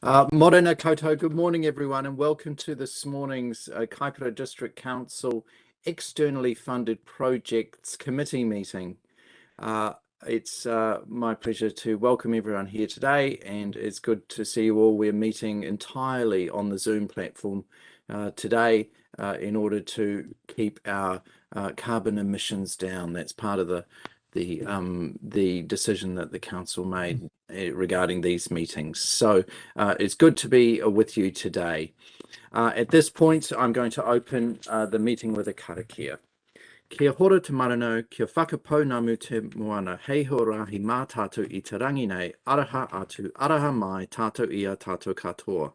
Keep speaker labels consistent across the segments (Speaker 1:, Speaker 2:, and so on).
Speaker 1: Morena koutou, good morning everyone, and welcome to this morning's Kaipara District Council Externally Funded Projects Committee meeting. It's my pleasure to welcome everyone here today, and it's good to see you all. We're meeting entirely on the Zoom platform today in order to keep our carbon emissions down. That's part of the decision that the council made regarding these meetings. So it's good to be with you today. At this point, I'm going to open the meeting with a karakia. Kia hora te marano, kia whakapau namu te moana, hei ho rahi mā tātou I te rangi nei, araha atu, araha mai, tātou ia, tātou katoa.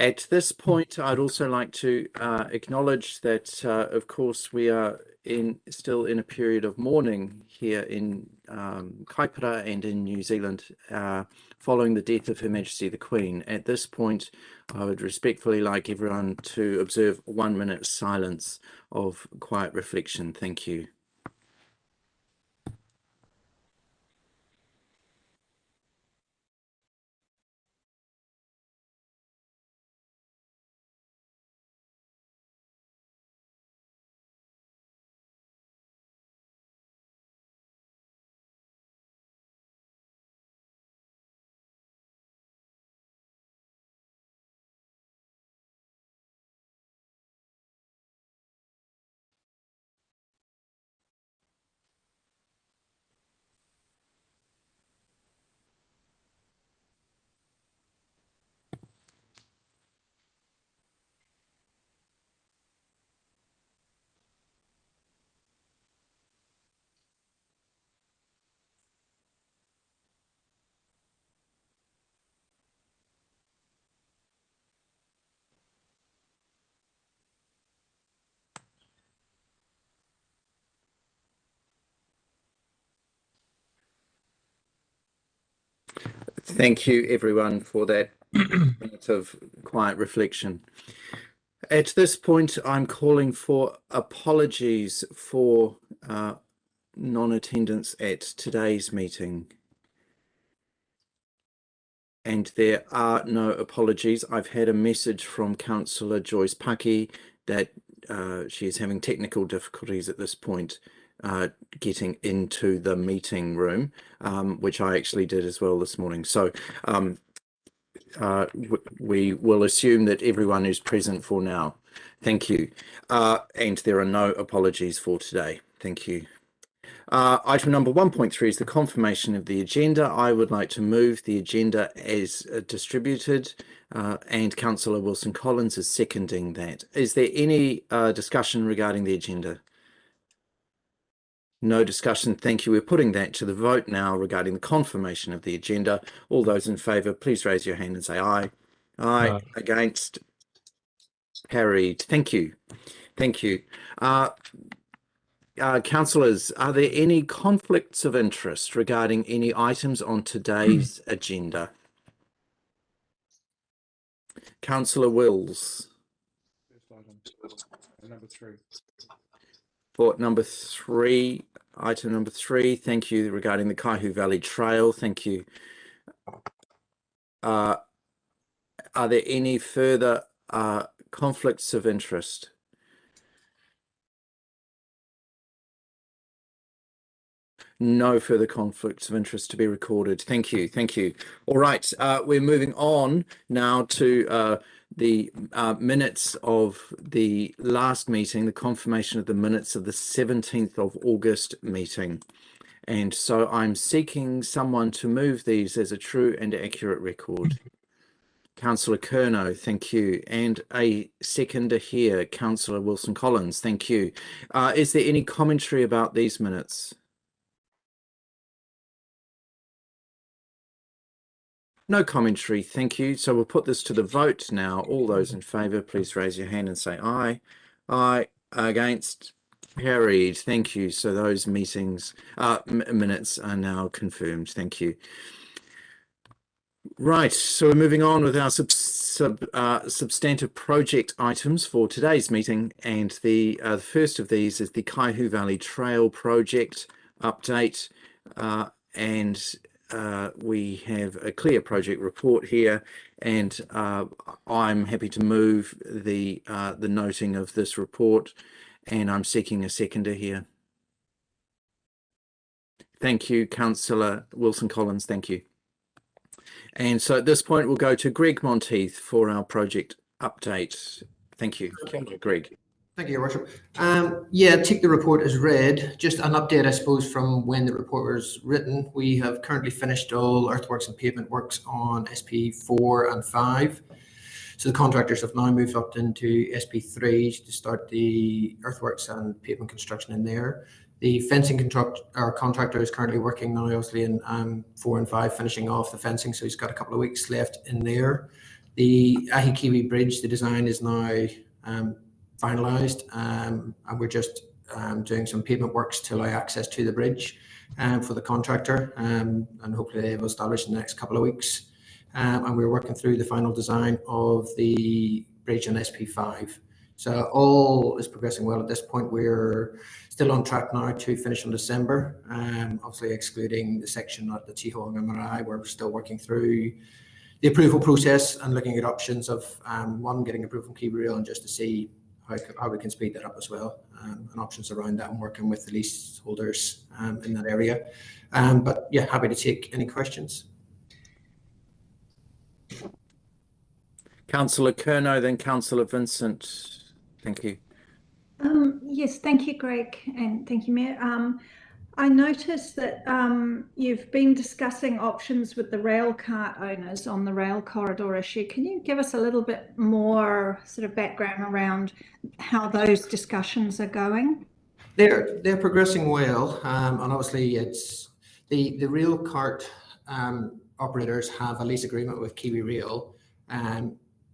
Speaker 1: At this point, I'd also like to acknowledge that, of course, we are still in a period of mourning here in Kaipara and in New Zealand following the death of Her Majesty the Queen. At this point, I would respectfully like everyone to observe 1 minute silence of quiet reflection. Thank you. Thank you, everyone, for that minute of quiet reflection. At this point, I'm calling for apologies for non-attendance at today's meeting. And there are no apologies. I've had a message from Councillor Joyce Paki that she is having technical difficulties at this point getting into the meeting room, which I actually did as well this morning. So we will assume that everyone is present for now. Thank you. And there are no apologies for today. Thank you. Item number 1.3 is the confirmation of the agenda. I would like to move the agenda as distributed, and Councillor Wilson-Collins is seconding that. Is there any discussion regarding the agenda? No discussion. Thank you. We're putting that to the vote now regarding the confirmation of the agenda. All those in favour, please raise your hand and say aye. Aye. Against? Carried. Thank you. Thank you. Councillors, are there any conflicts of interest regarding any items on today's agenda? Councillor Wills. Number 3. For number 3, item number 3, thank you, regarding the Kaihu Valley Trail. Thank you. Are there any further conflicts of interest? No further conflicts of interest to be recorded. Thank you. Thank you. All right. We're moving on now to the minutes of the last meeting, the confirmation of the minutes of the 17th of August meeting. And so I'm seeking someone to move these as a true and accurate record. Councillor Curnow, thank you. And a seconder here, Councillor Wilson-Collins, thank you. Is there any commentary about these minutes? No commentary, thank you. So we'll put this to the vote now. All those in favour, please raise your hand and say aye. Aye. Against? Carried. Thank you. So those minutes are now confirmed. Thank you. Right. So we're moving on with our substantive project items for today's meeting, and the first of these is the Kaihu Valley Trail project update, and we have a clear project report here, and I'm happy to move the noting of this report, and I'm seeking a seconder here. Thank you, Councillor Wilson-Collins. Thank you. And so at this point, we'll go to Greg Monteith for our project update. Thank you. Kia ora, Greg.
Speaker 2: Thank you, Your Worship. Yeah, take the report as read. Just an update, I suppose, from when the report was written. We have currently finished all earthworks and pavement works on SP4 and 5. So the contractors have now moved up into SP3 to start the earthworks and pavement construction in there. The fencing contractor is currently working now, obviously, in 4 and 5, finishing off the fencing. So he's got a couple of weeks left in there. The Ahikiwi Bridge, the design is now finalised, and we're just doing some pavement works to allow access to the bridge for the contractor, and hopefully they will establish in the next couple of weeks. And we're working through the final design of the bridge on SP5. So all is progressing well at this point. We're still on track now to finish in December, obviously excluding the section at the Tihoanga Marae. We're still working through the approval process and looking at options of one, getting approval from Kiwi Rail, and just to see how we can speed that up as well, and options around that, and working with the leaseholders in that area. But yeah, happy to take any questions.
Speaker 1: Councillor Curnow, then Councillor Vincent. Thank you.
Speaker 3: Yes, thank you, Greg, and thank you, Mayor. I noticed that you've been discussing options with the rail cart owners on the rail corridor issue. Can you give us a little bit more sort of background around how those discussions are going?
Speaker 2: They're progressing well, and obviously it's the rail cart operators have a lease agreement with Kiwi Rail,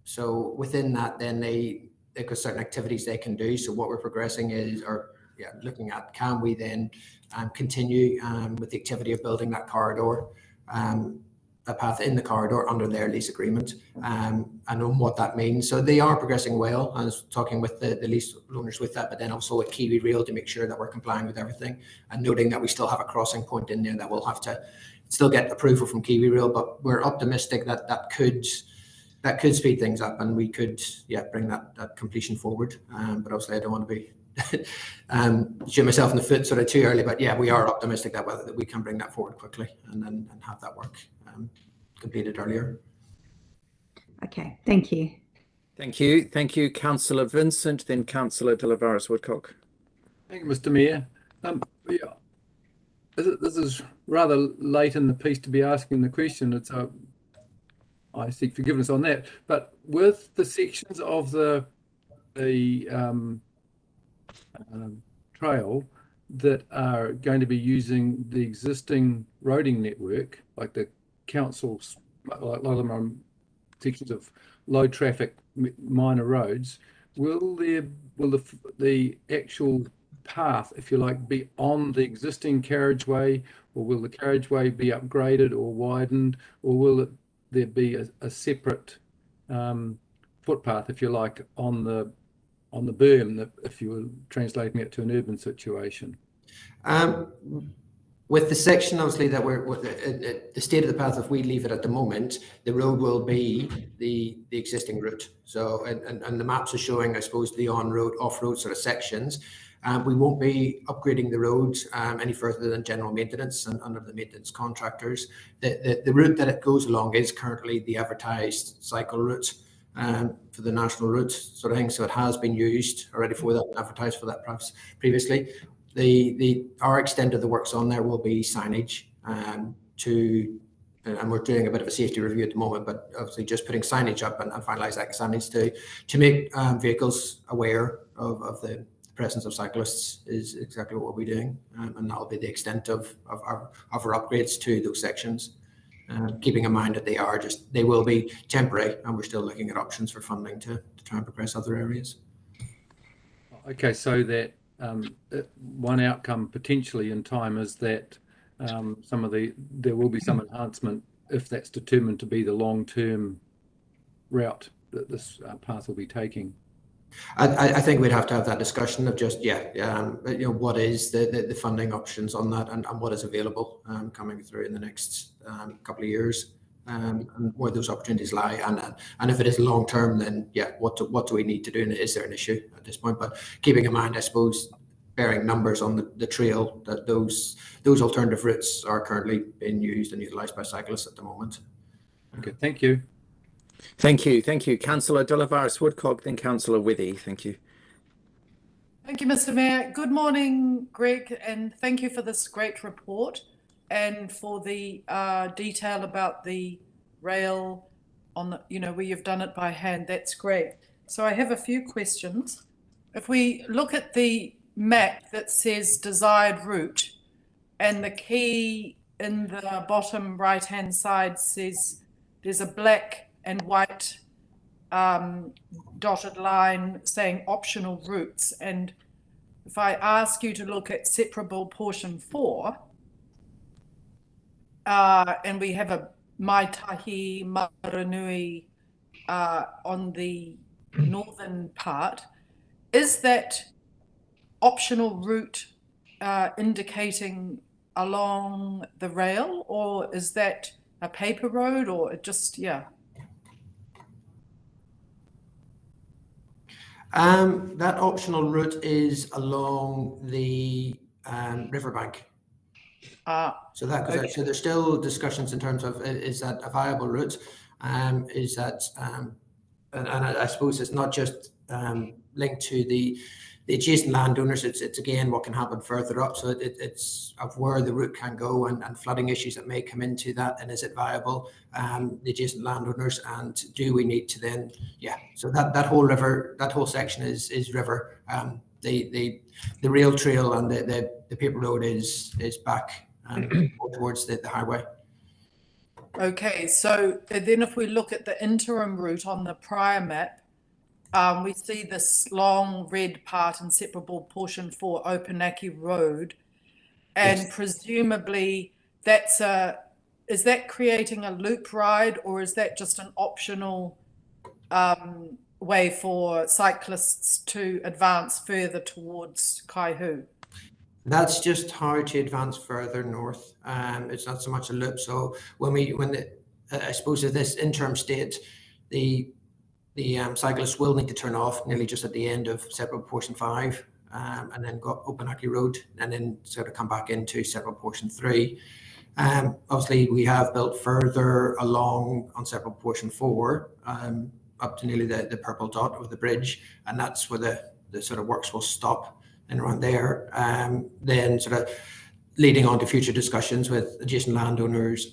Speaker 2: so within that, then they've got certain activities they can do. So what we're progressing is, looking at, can we then continue with the activity of building that corridor, a path in the corridor under their lease agreement, and on what that means. So they are progressing well. I was talking with the lease owners with that, but then also with Kiwi Rail to make sure that we're complying with everything, and noting that we still have a crossing point in there that we'll have to still get approval from Kiwi Rail. But we're optimistic that that could speed things up, and we could bring that completion forward. But obviously I don't want to be shoot myself in the foot sort of too early, but yeah, we are optimistic that we can bring that forward quickly and have that work completed earlier.
Speaker 3: Okay, thank you.
Speaker 1: Thank you. Thank you, Councillor Vincent, then Councillor De Lavaris Woodcock.
Speaker 4: Thank you, Mr. Mayor. This is rather late in the piece to be asking the question. I seek forgiveness on that. But with the sections of the trail that are going to be using the existing roading network, like the council's, a lot of them are sections of low traffic minor roads, will the actual path, if you like, be on the existing carriageway, or will the carriageway be upgraded or widened, or will there be a separate footpath, if you like, on the berm, if you were translating it to an urban situation?
Speaker 2: With the section, obviously, that we're the state of the path, if we leave it at the moment, the road will be the existing route. So, and the maps are showing, I suppose, the on-road, off-road sort of sections. We won't be upgrading the roads any further than general maintenance and under the maintenance contractors. The route that it goes along is currently the advertised cycle route for the national route sort of thing. So it has been used already for that, advertised for that perhaps previously. Our extent of the works on there will be signage and we're doing a bit of a safety review at the moment, but obviously just putting signage up and finalise that signage to make vehicles aware of the presence of cyclists is exactly what we'll be doing, and that'll be the extent of our upgrades to those sections. Keeping in mind that they will be temporary, and we're still looking at options for funding to try and progress other areas.
Speaker 4: Okay, so that one outcome potentially in time is that there will be some enhancement if that's determined to be the long-term route that this path will be taking.
Speaker 2: I think we'd have to have that discussion of just, what is the funding options on that, and what is available coming through in the next couple of years, and where those opportunities lie, and if it is long term, then what do we need to do, and is there an issue at this point? But keeping in mind, I suppose, bearing numbers on the trail, that those alternative routes are currently being used and utilised by cyclists at the moment.
Speaker 4: Okay, thank you.
Speaker 1: Thank you. Councillor De La Varis Woodcock, then Councillor Withy. Thank you.
Speaker 5: Thank you, Mr. Mayor. Good morning, Greg, and thank you for this great report and for the detail about the rail on the, where you've done it by hand. That's great. So I have a few questions. If we look at the map that says desired route, and the key in the bottom right-hand side says there's a black and white dotted line saying optional routes, and if I ask you to look at separable portion 4, and we have a Maitahi Maranui on the northern part, is that optional route indicating along the rail, or is that a paper road, or just,
Speaker 2: That optional route is along the riverbank. So that goes out. So there's still discussions in terms of, is that a viable route? Is that, and I suppose it's not just linked to the adjacent landowners. It's again what can happen further up. So it's of where the route can go, and flooding issues that may come into that, and is it viable? The adjacent landowners, and do we need to then, so that whole river, that whole section is river. The rail trail and the paper road is back and towards the highway.
Speaker 5: Okay, so then if we look at the interim route on the prior map, we see this long red part in separable portion 4, Opunaki Road, and yes, presumably that's is that creating a loop ride, or is that just an optional way for cyclists to advance further towards Kaihu?
Speaker 2: That's just how to advance further north. It's not so much a loop. So I suppose at this interim state, the cyclists will need to turn off nearly just at the end of separable portion 5, and then go up Opunaki Road, and then sort of come back into separable portion 3. Obviously, we have built further along on separable portion 4, up to nearly the purple dot of the bridge, and that's where the sort of works will stop and around there. Then sort of leading on to future discussions with adjacent landowners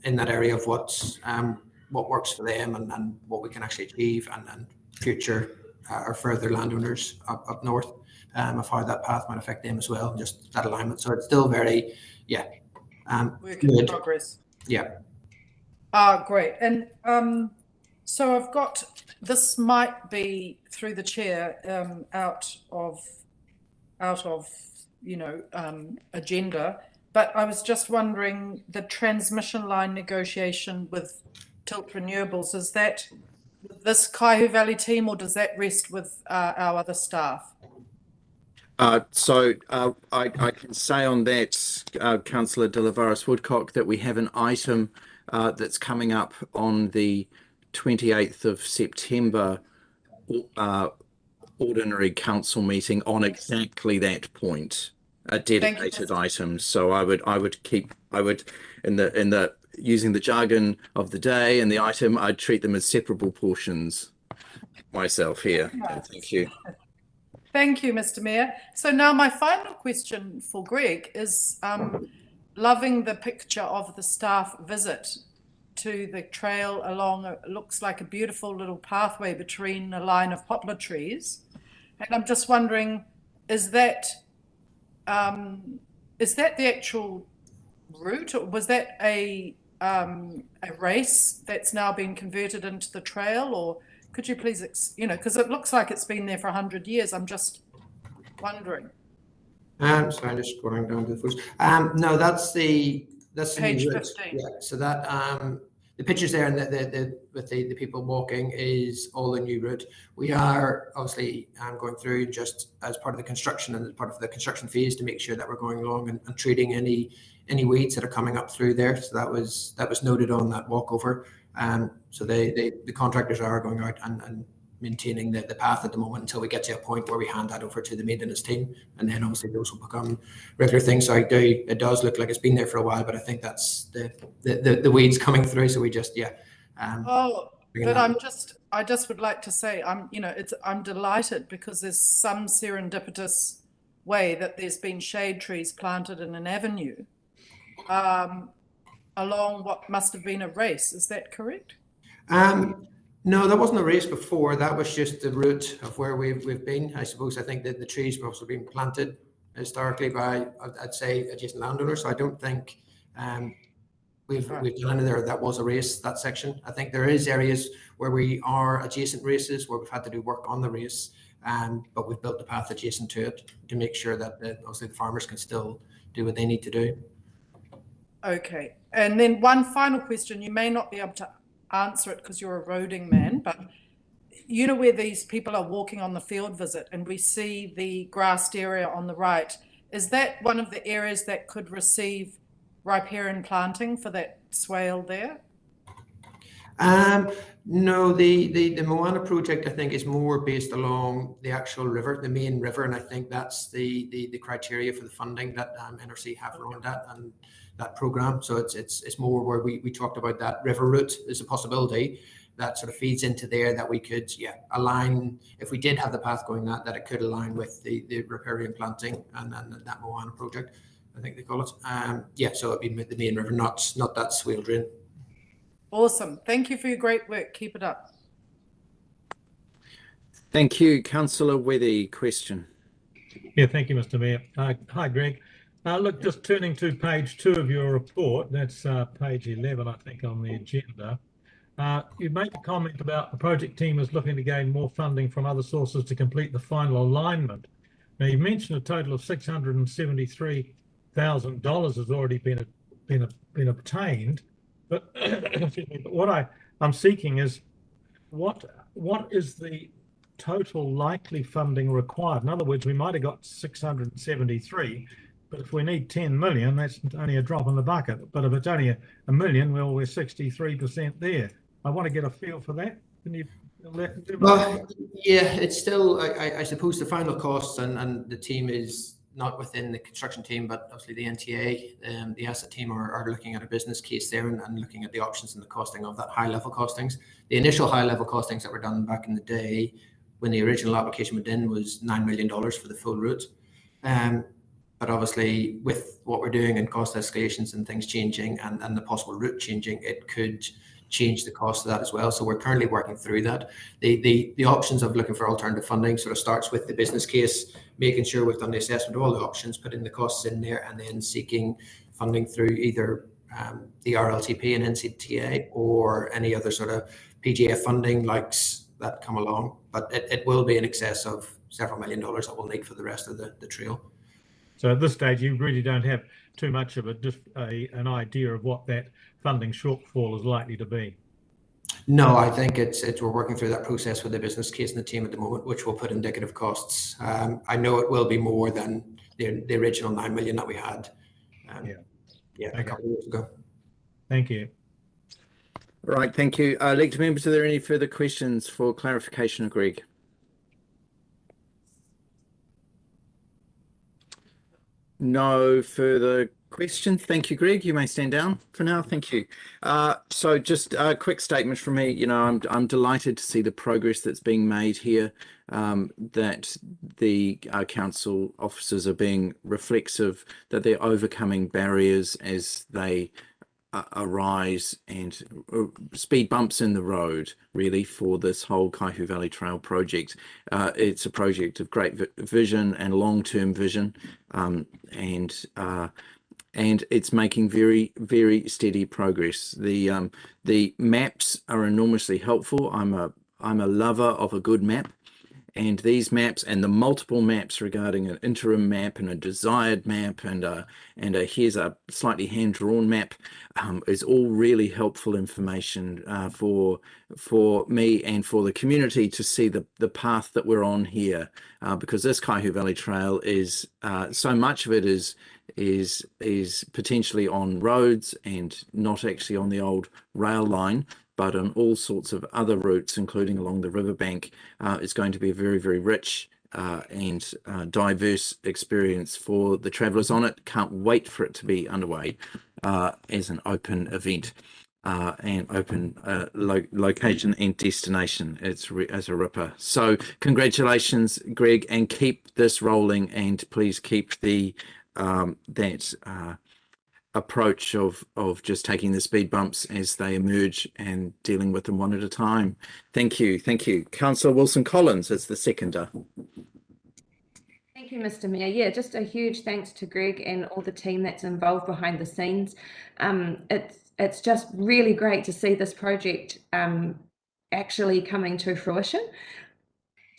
Speaker 2: in that area of what works for them, and what we can actually achieve, and future or further landowners up north, of how that path might affect them as well, just that alignment. So it's still very,
Speaker 5: work in progress.
Speaker 2: Yeah.
Speaker 5: Great. And so I've got, this might be through the chair, out of agenda, but I was just wondering, the transmission line negotiation with Tilt Renewables, is that this Kaihu Valley team, or does that rest with our other staff?
Speaker 1: So I can say on that, Councillor De La Varis Woodcock, that we have an item that's coming up on the 28th of September ordinary council meeting on exactly that point, a dedicated item. So I would in the using the jargon of the day and the item, I'd treat them as separable portions myself here. Thank you.
Speaker 5: Thank you, Mr. Mayor. So now my final question for Greg is, loving the picture of the staff visit to the trail along, it looks like a beautiful little pathway between a line of poplar trees. And I'm just wondering, is that the actual route, or was that a race that's now been converted into the trail? Or could you please, because it looks like it's been there for 100 years. I'm just wondering.
Speaker 2: Sorry, I'm just scrolling down to the first. No, that's
Speaker 5: page
Speaker 2: the
Speaker 5: 15.
Speaker 2: Yeah, so that the pictures there and with the people walking is all the new route. We are obviously going through just as part of the construction and as part of the construction phase to make sure that we're going along and treating any weeds that are coming up through there. So that was noted on that walkover. So the contractors are going out and maintaining the path at the moment until we get to a point where we hand that over to the maintenance team, and then obviously those will become regular things. So it does look like it's been there for a while, but I think that's the weeds coming through. So we just
Speaker 5: I just would like to say I'm delighted because there's some serendipitous way that there's been shade trees planted in an avenue along what must have been a race. Is that correct?
Speaker 2: No, that wasn't a race before. That was just the route of where we've been. I suppose I think that the trees were also being planted historically by, I'd say, adjacent landowners. So I don't think we've done any there. That was a race, that section. I think there is areas where we are adjacent races where we've had to do work on the race, but we've built the path adjacent to it to make sure that obviously the farmers can still do what they need to do.
Speaker 5: Okay, and then one final question. You may not be able to answer it because you're a roading man, but you know where these people are walking on the field visit and we see the grassed area on the right, is that one of the areas that could receive riparian planting for that swale there?
Speaker 2: No, the Moana project I think is more based along the actual river, the main river, and I think that's the criteria for the funding that NRC have around that and that program. So it's more where we talked about that river route is a possibility that sort of feeds into there that we could align if we did have the path going that it could align with the riparian planting and that Moana project, I think they call it. So it'd be the main river, not that swale drain.
Speaker 5: Awesome. Thank you for your great work. Keep it up.
Speaker 1: Thank you. Councillor Wethy, question.
Speaker 6: Yeah, thank you, Mr. Mayor. Hi, Greg. Look, just turning to page 2 of your report, that's page 11, I think, on the agenda. You make a comment about the project team is looking to gain more funding from other sources to complete the final alignment. Now, you mentioned a total of $673,000 has already been obtained, but what I'm seeking is what is the total likely funding required? In other words, we might have got 673, but if we need 10 million, that's only a drop in the bucket. But if it's only a million, well, we're 63% there. I want to get a feel for that. Can you
Speaker 2: Well, it's still, I suppose the final costs and the team is not within the construction team, but obviously the NTA, the asset team are looking at a business case there and looking at the options and the costing of that high level costings. The initial high level costings that were done back in the day when the original application went in was $9 million for the full route. But obviously with what we're doing and cost escalations and things changing and the possible route changing, it could change the cost of that as well. So we're currently working through that. The options of looking for alternative funding sort of starts with the business case, making sure we've done the assessment of all the options, putting the costs in there, and then seeking funding through either the RLTP and NCTA or any other sort of PGF funding likes that come along. But it will be in excess of several $1 million that we'll need for the rest of the trail.
Speaker 6: So at this stage, you really don't have too much of an idea of what that funding shortfall is likely to be?
Speaker 2: No, I think we're working through that process with the business case and the team at the moment, which will put indicative costs. I know it will be more than the original 9 million that we had. A couple of years ago.
Speaker 6: Thank you.
Speaker 1: Right, thank you. Elected members, are there any further questions for clarification of Greg? No further questions. Thank you, Greg. You may stand down for now. Thank you. So just a quick statement from me. You know, I'm delighted to see the progress that's being made here, that the council officers are being reflexive, that they're overcoming barriers as they arise and speed bumps in the road, really, for this whole Kaihu Valley Trail project. It's a project of great vision and long-term vision, and it's making very, very steady progress. The maps are enormously helpful. I'm a lover of a good map, and these maps and the multiple maps regarding an interim map and a desired map and a here's a slightly hand-drawn map is all really helpful information for me and for the community to see the path that we're on here, because this Kaihu Valley Trail is so much of it is potentially on roads and not actually on the old rail line, but on all sorts of other routes, including along the riverbank. It's going to be a very, very rich and diverse experience for the travellers on it. Can't wait for it to be underway as an open event and open location and destination. It's as a ripper. So congratulations, Greg, and keep this rolling, and please keep the approach of just taking the speed bumps as they emerge and dealing with them one at a time. Thank you. Thank you. Councillor Wilson-Collins is the seconder.
Speaker 7: Thank you, Mr. Mayor. Yeah, just a huge thanks to Greg and all the team that's involved behind the scenes. It's just really great to see this project actually coming to fruition.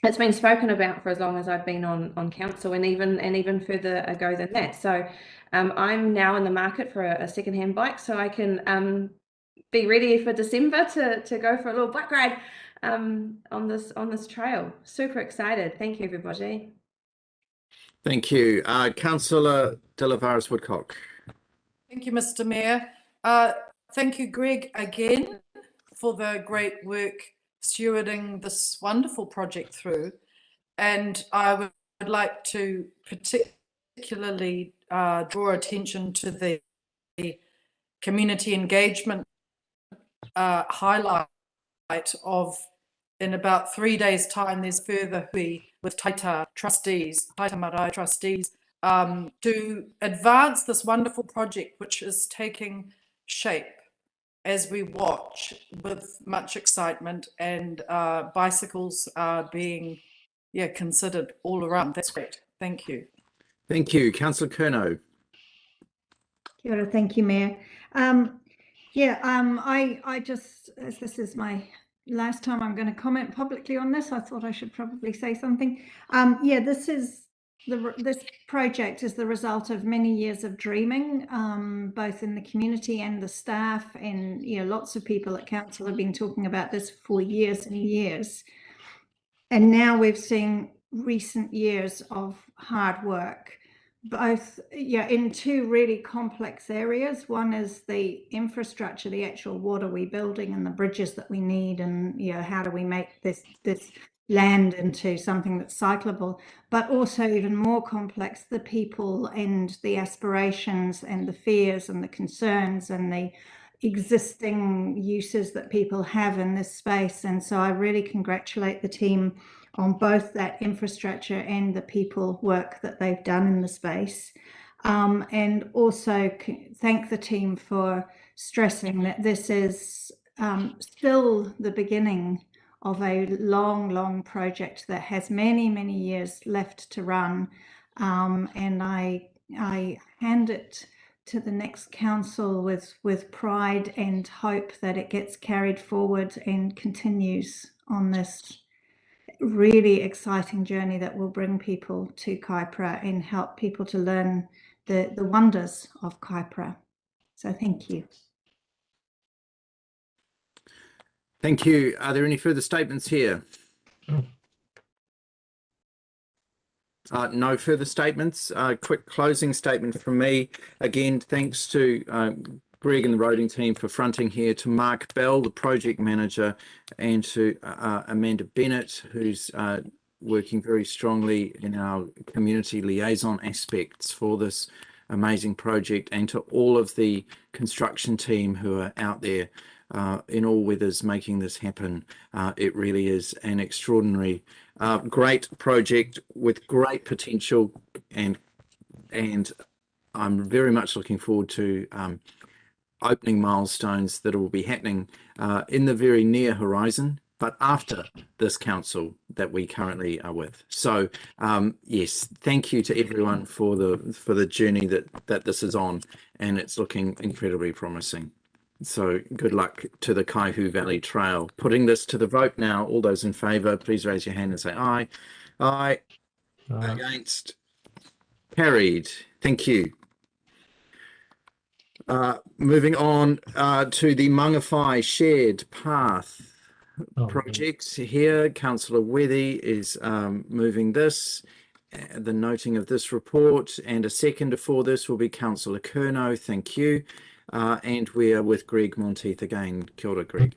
Speaker 7: It's been spoken about for as long as I've been on council, and even further ago than that. So I'm now in the market for a second-hand bike, so I can be ready for December to go for a little bike ride on this trail. Super excited. Thank you, everybody.
Speaker 1: Thank you. Councillor De Lavares Woodcock.
Speaker 5: Thank you, Mr. Mayor. Thank you, Greg, again for the great work stewarding this wonderful project through. And I would like to particularly draw attention to the community engagement highlight of, in about 3 days' time, there's further hui with Taita Marae trustees, to advance this wonderful project, which is taking shape as we watch with much excitement, and bicycles are being considered all around. That's great. Thank you.
Speaker 1: Thank you. Councillor Curnow.
Speaker 3: Kia ora, thank you, Mayor. I just, as this is my last time I'm going to comment publicly on this, I thought I should probably say something. This project is the result of many years of dreaming, both in the community and the staff, and lots of people at council have been talking about this for years and years. And now we've seen recent years of hard work, both in two really complex areas. One is the infrastructure, the actual what are we building and the bridges that we need, and how do we make this land into something that's cyclable, but also even more complex, the people and the aspirations and the fears and the concerns and the existing uses that people have in this space. And so I really congratulate the team on both that infrastructure and the people work that they've done in the space. And also thank the team for stressing that this is still the beginning of a long project that has many years left to run. And I hand it to the next council with pride and hope that it gets carried forward and continues on this really exciting journey that will bring people to Kaipara and help people to learn the wonders of Kaipara. So thank you.
Speaker 1: Thank you. Are there any further statements here? No further statements. Quick closing statement from me. Again, thanks to Greg and the roading team for fronting here, to Mark Bell, the project manager, and to Amanda Bennett, who's working very strongly in our community liaison aspects for this amazing project, and to all of the construction team who are out there in all weathers making this happen. It really is an extraordinary, great project with great potential, and I'm very much looking forward to opening milestones that will be happening in the very near horizon, but after this council that we currently are with. So yes, thank you to everyone for the journey that this is on, and it's looking incredibly promising. So good luck to the Kaihu Valley Trail. Putting this to the vote now. All those in favour, please raise your hand and say aye. Aye. Against? Carried. Thank you. Moving on to the Mangawhai Shared Path projects here. Councillor Wethy is moving this. The noting of this report, and a seconder for this will be Councillor Curnow. Thank you. And we are with Greg Monteith again. Kia ora, Greg.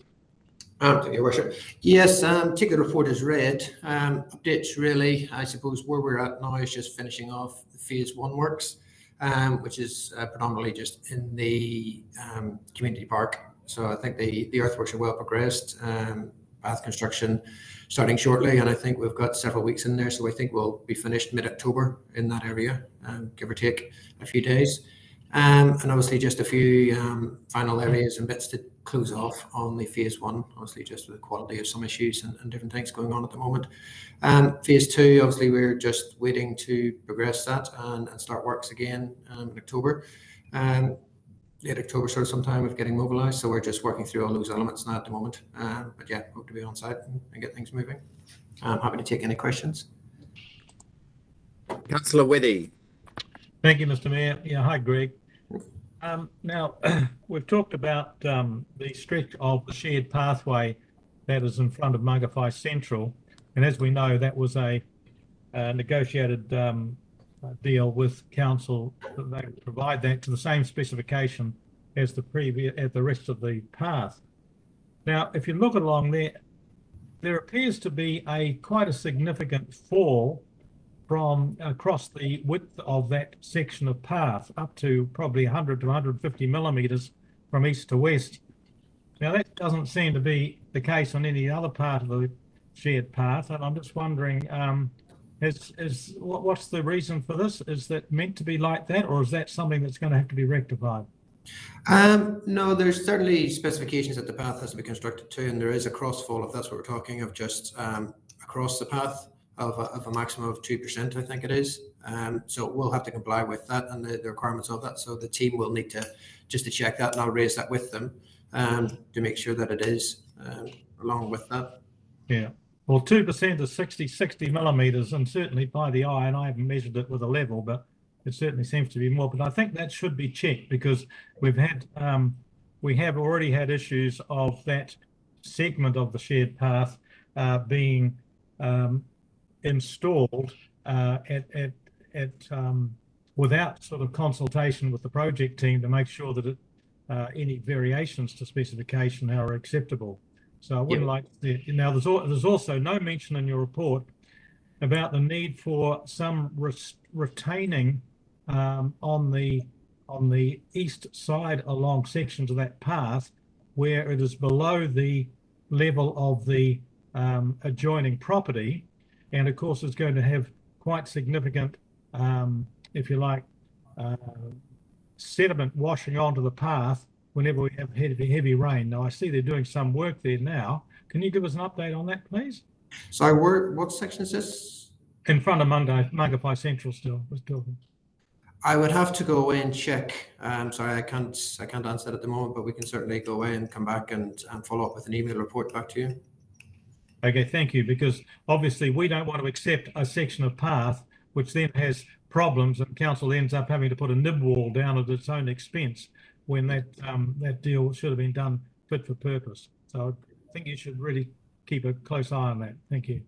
Speaker 2: Your Worship. Yes, take the report as read. Updates really, I suppose where we're at now is just finishing off the phase 1 works, which is predominantly just in the community park. So I think the earthworks are well progressed. Path construction starting shortly, and I think we've got several weeks in there, so I think we'll be finished mid-October in that area, give or take a few days. And obviously just a few final areas and bits to close off on the phase 1, obviously just with the quality of some issues and different things going on at the moment. Phase 2, obviously we're just waiting to progress that and start works again in October. Late October sort of sometime of getting mobilised, so we're just working through all those elements now at the moment. But yeah, hope to be on site and get things moving. I'm happy to take any questions.
Speaker 1: Councillor Wethy.
Speaker 6: Thank you, Mr. Mayor. Yeah, hi, Greg. Now, we've talked about the stretch of the shared pathway that is in front of Mangawhai Central, and as we know, that was a negotiated deal with council that they provide that to the same specification as the rest of the path. Now, if you look along there appears to be quite a significant fall from across the width of that section of path up to probably 100 to 150 millimeters from east to west. Now, that doesn't seem to be the case on any other part of the shared path, and I'm just wondering, what's the reason for this? Is that meant to be like that, or is that something that's going to have to be rectified?
Speaker 2: No, there's certainly specifications that the path has to be constructed to, and there is a crossfall, if that's what we're talking of, just across the path of a maximum of 2%, I think it is. So we'll have to comply with that and the requirements of that. So the team will need to check that, and I'll raise that with them to make sure that it is along with that.
Speaker 6: Yeah. Well, 2% is 60 millimeters, and certainly by the eye, and I haven't measured it with a level, but it certainly seems to be more. But I think that should be checked, because we have already had issues of that segment of the shared path being installed without sort of consultation with the project team to make sure that any variations to specification are acceptable. So I wouldn't like to. Now, there's also no mention in your report about the need for some retaining on the east side along sections of that path where it is below the level of the adjoining property, and of course it's going to have quite significant, if you like, sediment washing onto the path whenever we have heavy rain. Now, I see they're doing some work there now. Can you give us an update on that, please?
Speaker 2: Sorry, what section is this?
Speaker 6: In front of Mangawhai Central still.
Speaker 2: I would have to go away and check. Sorry, I can't answer that at the moment, but we can certainly go away and come back and follow up with an email report back to you.
Speaker 6: Okay, thank you, because obviously we don't want to accept a section of path which then has problems, and council ends up having to put a nib wall down at its own expense when that deal should have been done fit for purpose. So I think you should really keep a close eye on that. Thank you.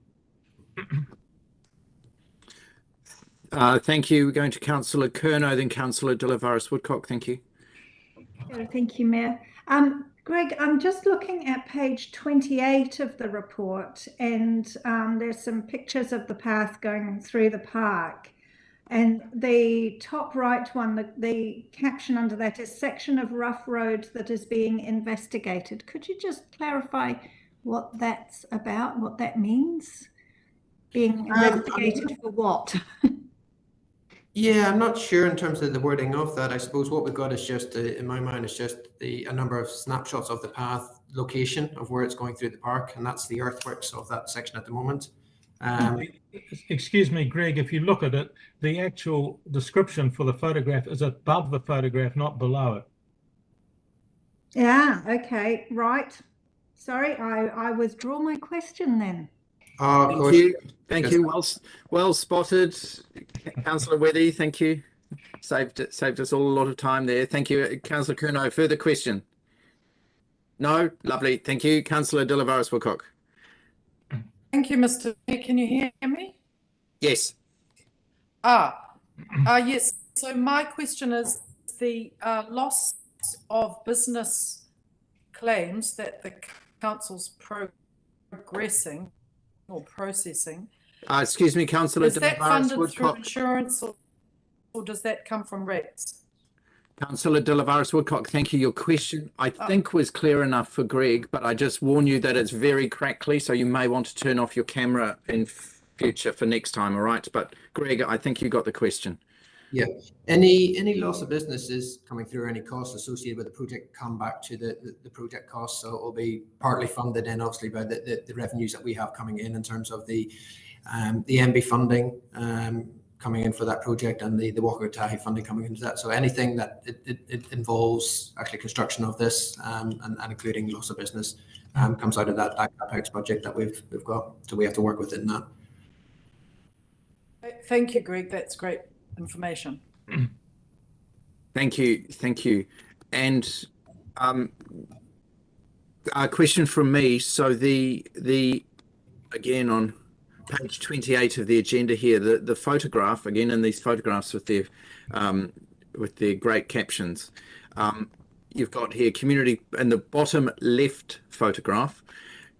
Speaker 1: Thank you. We're going to Councillor Curnow, then Councillor De Livaris Woodcock. Thank you.
Speaker 3: Thank you, Mayor. Greg, I'm just looking at page 28 of the report, and there's some pictures of the path going through the park. And the top right one, the caption under that is section of rough road that is being investigated. Could you just clarify what that's about, what that means? Being investigated for what?
Speaker 2: Yeah, I'm not sure in terms of the wording of that. I suppose what we've got is just, in my mind, is just a number of snapshots of the path location of where it's going through the park, and that's the earthworks of that section at the moment.
Speaker 6: Excuse me, Greg, if you look at it, the actual description for the photograph is above the photograph, not below it.
Speaker 3: Yeah, okay, right. Sorry, I withdraw my question then.
Speaker 2: Of
Speaker 1: Thank
Speaker 2: course.
Speaker 1: you. Thank
Speaker 2: Yes.
Speaker 1: you. Well spotted, Councillor Weddy. Thank you. Saved us all a lot of time there. Thank you, Councillor Curnow. Further question? No? Lovely. Thank you. Councillor De La Wilcock.
Speaker 5: Thank you, Mr. Mayor. Can you hear me?
Speaker 1: Yes.
Speaker 5: Yes. So my question is the loss of business claims that the council's progressing or processing.
Speaker 1: Excuse me, Councillor
Speaker 5: Is
Speaker 1: De
Speaker 5: that
Speaker 1: La
Speaker 5: funded through
Speaker 1: Woodcock.
Speaker 5: insurance or does that come from rates?
Speaker 1: Councillor De La Woodcock, thank you. Your question, I think, was clear enough for Greg, but I just warn you that it's very crackly, so you may want to turn off your camera in future for next time, all right? But Greg, I think you got the question.
Speaker 2: Yeah. Any loss of businesses coming through, any costs associated with the project come back to the project costs. So it will be partly funded in obviously by the revenues that we have coming in terms of the MB funding coming in for that project and the Waka funding coming into that. So anything that it involves actually construction of this and including loss of business comes out of that CapEx budget that we've got. So we have to work within that.
Speaker 5: Thank you, Greg. That's great information.
Speaker 1: Thank you. Thank you. And a question from me. So the again on page 28 of the agenda here, the photograph again in these photographs with their great captions. You've got here community in the bottom left photograph,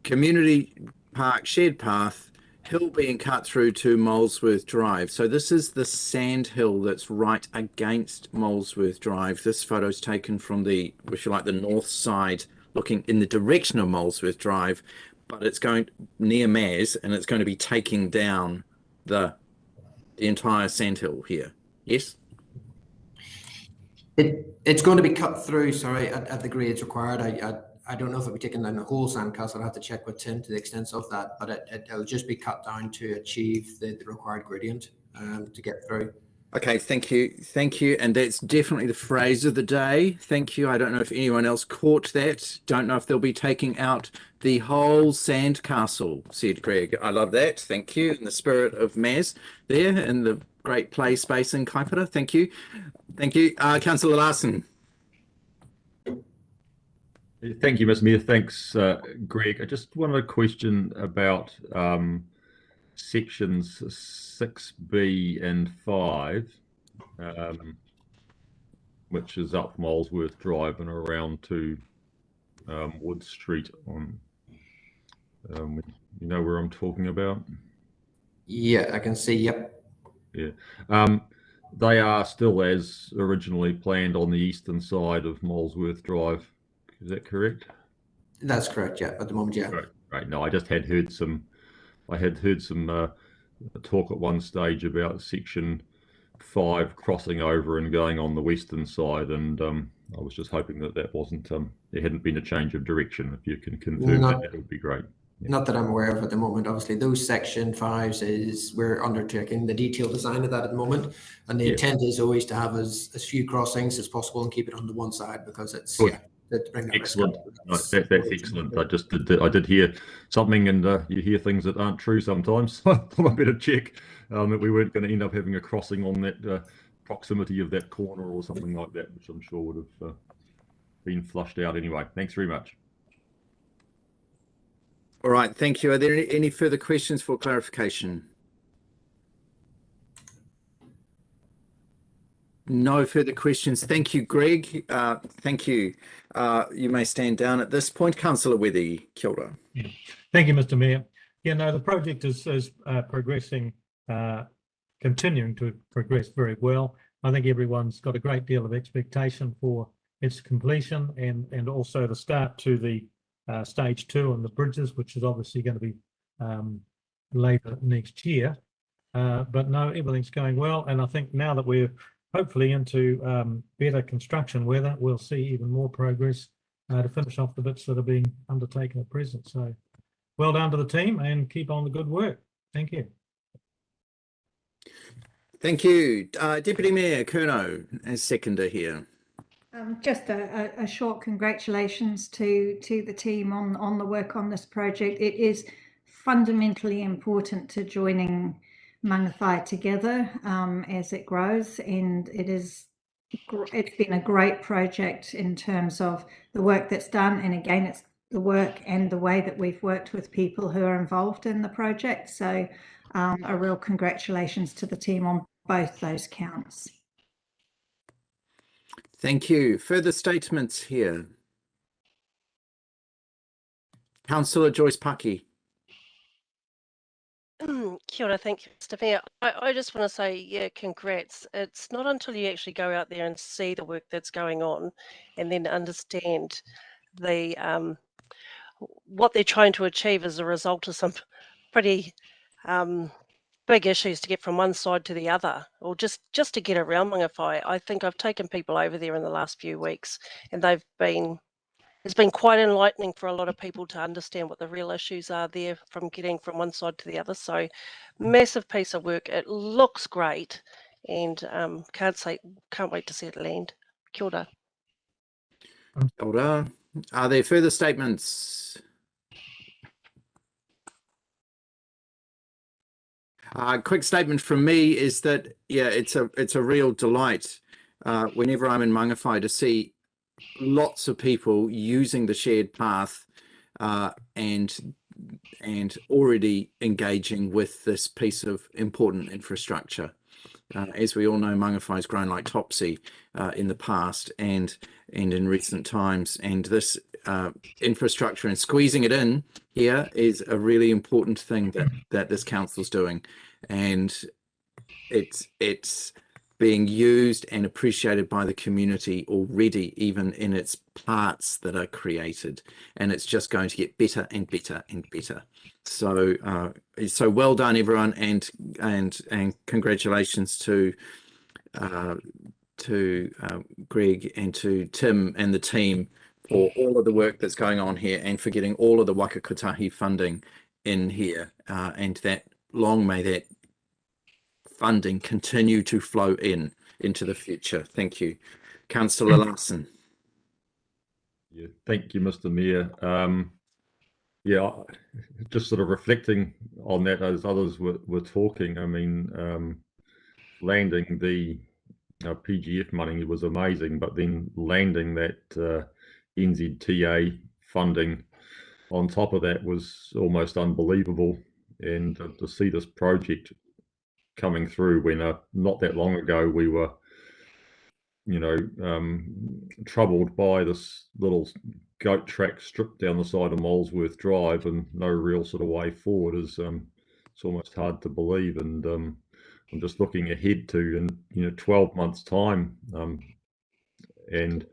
Speaker 1: community park shared path, hill being cut through to Molesworth Drive. So this is the sand hill that's right against Molesworth Drive. This photo is taken from the, if you like, the north side, looking in the direction of Molesworth Drive, but it's going near Maz, and it's going to be taking down the entire sandhill here. Yes?
Speaker 2: It's going to be cut through, sorry, at the grades required. I don't know if it'll be taken down the whole sandcastle. I'll have to check with Tim to the extent of that, but it'll just be cut down to achieve the required gradient to get through.
Speaker 1: Okay, thank you. Thank you. And that's definitely the phrase of the day. Thank you. I don't know if anyone else caught that. Don't know if they'll be taking out the whole sandcastle, said Greg. I love that. Thank you. In the spirit of Maz there in the great play space in Kaipara. Thank you. Thank you. Councillor Larson.
Speaker 8: Thank you, Mr. Mayor. Thanks, Greg. I just wanted a question about sections 6B and 5, which is up Molesworth Drive and around to Wood Street on, you know where I'm talking about?
Speaker 2: Yeah, I can see, yep.
Speaker 8: Yeah. They are still as originally planned on the eastern side of Molesworth Drive. Is that correct?
Speaker 2: That's correct, yeah, at the moment, yeah.
Speaker 8: Right. No, I just had heard some talk at one stage about section 5 crossing over and going on the western side, and I was just hoping that wasn't there hadn't been a change of direction. If you can confirm that would be great. Yeah.
Speaker 2: Not that I'm aware of at the moment. Obviously, those section 5s is we're undertaking the detailed design of that at the moment, and the intent is always to have as few crossings as possible and keep it on the one side because it's
Speaker 8: excellent. No, that's excellent. I did hear something, and you hear things that aren't true sometimes. So I thought I'd better check that we weren't going to end up having a crossing on that proximity of that corner or something like that, which I'm sure would have been flushed out anyway. Thanks very much.
Speaker 1: All right, thank you. Are there any further questions for clarification? No further questions. Thank you, Greg. Thank you. You may stand down at this point. Councillor Wethy, kia ora.
Speaker 6: Yeah. Thank you, Mr. Mayor. Yeah, no, the project is progressing, continuing to progress very well. I think everyone's got a great deal of expectation for its completion and also the start to the stage 2 on the bridges, which is obviously going to be later next year. But no, everything's going well, and I think now that we're hopefully into better construction weather, we'll see even more progress to finish off the bits that are being undertaken at present. So well done to the team and keep on the good work. Thank you.
Speaker 1: Thank you. Deputy Mayor Curnow as seconder here.
Speaker 3: Just a short congratulations to the team on the work on this project. It is fundamentally important to joining Mangawhai together as it grows, and it's been a great project in terms of the work that's done, and again it's the work and the way that we've worked with people who are involved in the project. So a real congratulations to the team on both those counts.
Speaker 1: Thank you. Further statements here. Councillor Joyce Paki.
Speaker 9: Kia ora, thank you, Mr. Mayor. I just want to say, yeah, congrats. It's not until you actually go out there and see the work that's going on and then understand the what they're trying to achieve as a result of some pretty big issues to get from one side to the other, or just to get around Mangawhai. I think I've taken people over there in the last few weeks, and it's been quite enlightening for a lot of people to understand what the real issues are there from getting from one side to the other. So massive piece of work. It looks great, and can't wait to see it land. Kia ora.
Speaker 1: Kia ora. Are there further statements? Quick statement from me is that, yeah, it's a real delight whenever I'm in Mangawhai to see lots of people using the shared path and already engaging with this piece of important infrastructure. As we all know, Mangawhai has grown like Topsy in the past and in recent times, and this infrastructure and squeezing it in here is a really important thing that this council's doing, and it's being used and appreciated by the community already, even in its parts that are created, and it's just going to get better and better and better. So so well done, everyone, and congratulations to Greg and to Tim and the team for all of the work that's going on here, and for getting all of the Waka Kotahi funding in here, and that long may that funding continue to flow into the future. Thank you. Councillor Larson.
Speaker 8: Yeah, thank you, Mr. Mayor. Yeah, just sort of reflecting on that as others were talking. I mean, landing the PGF money was amazing, but then landing that NZTA funding on top of that was almost unbelievable. And to see this project coming through when not that long ago we were, you know, troubled by this little goat track strip down the side of Molesworth Drive and no real sort of way forward is it's almost hard to believe. And I'm just looking ahead to, in 12 months time, and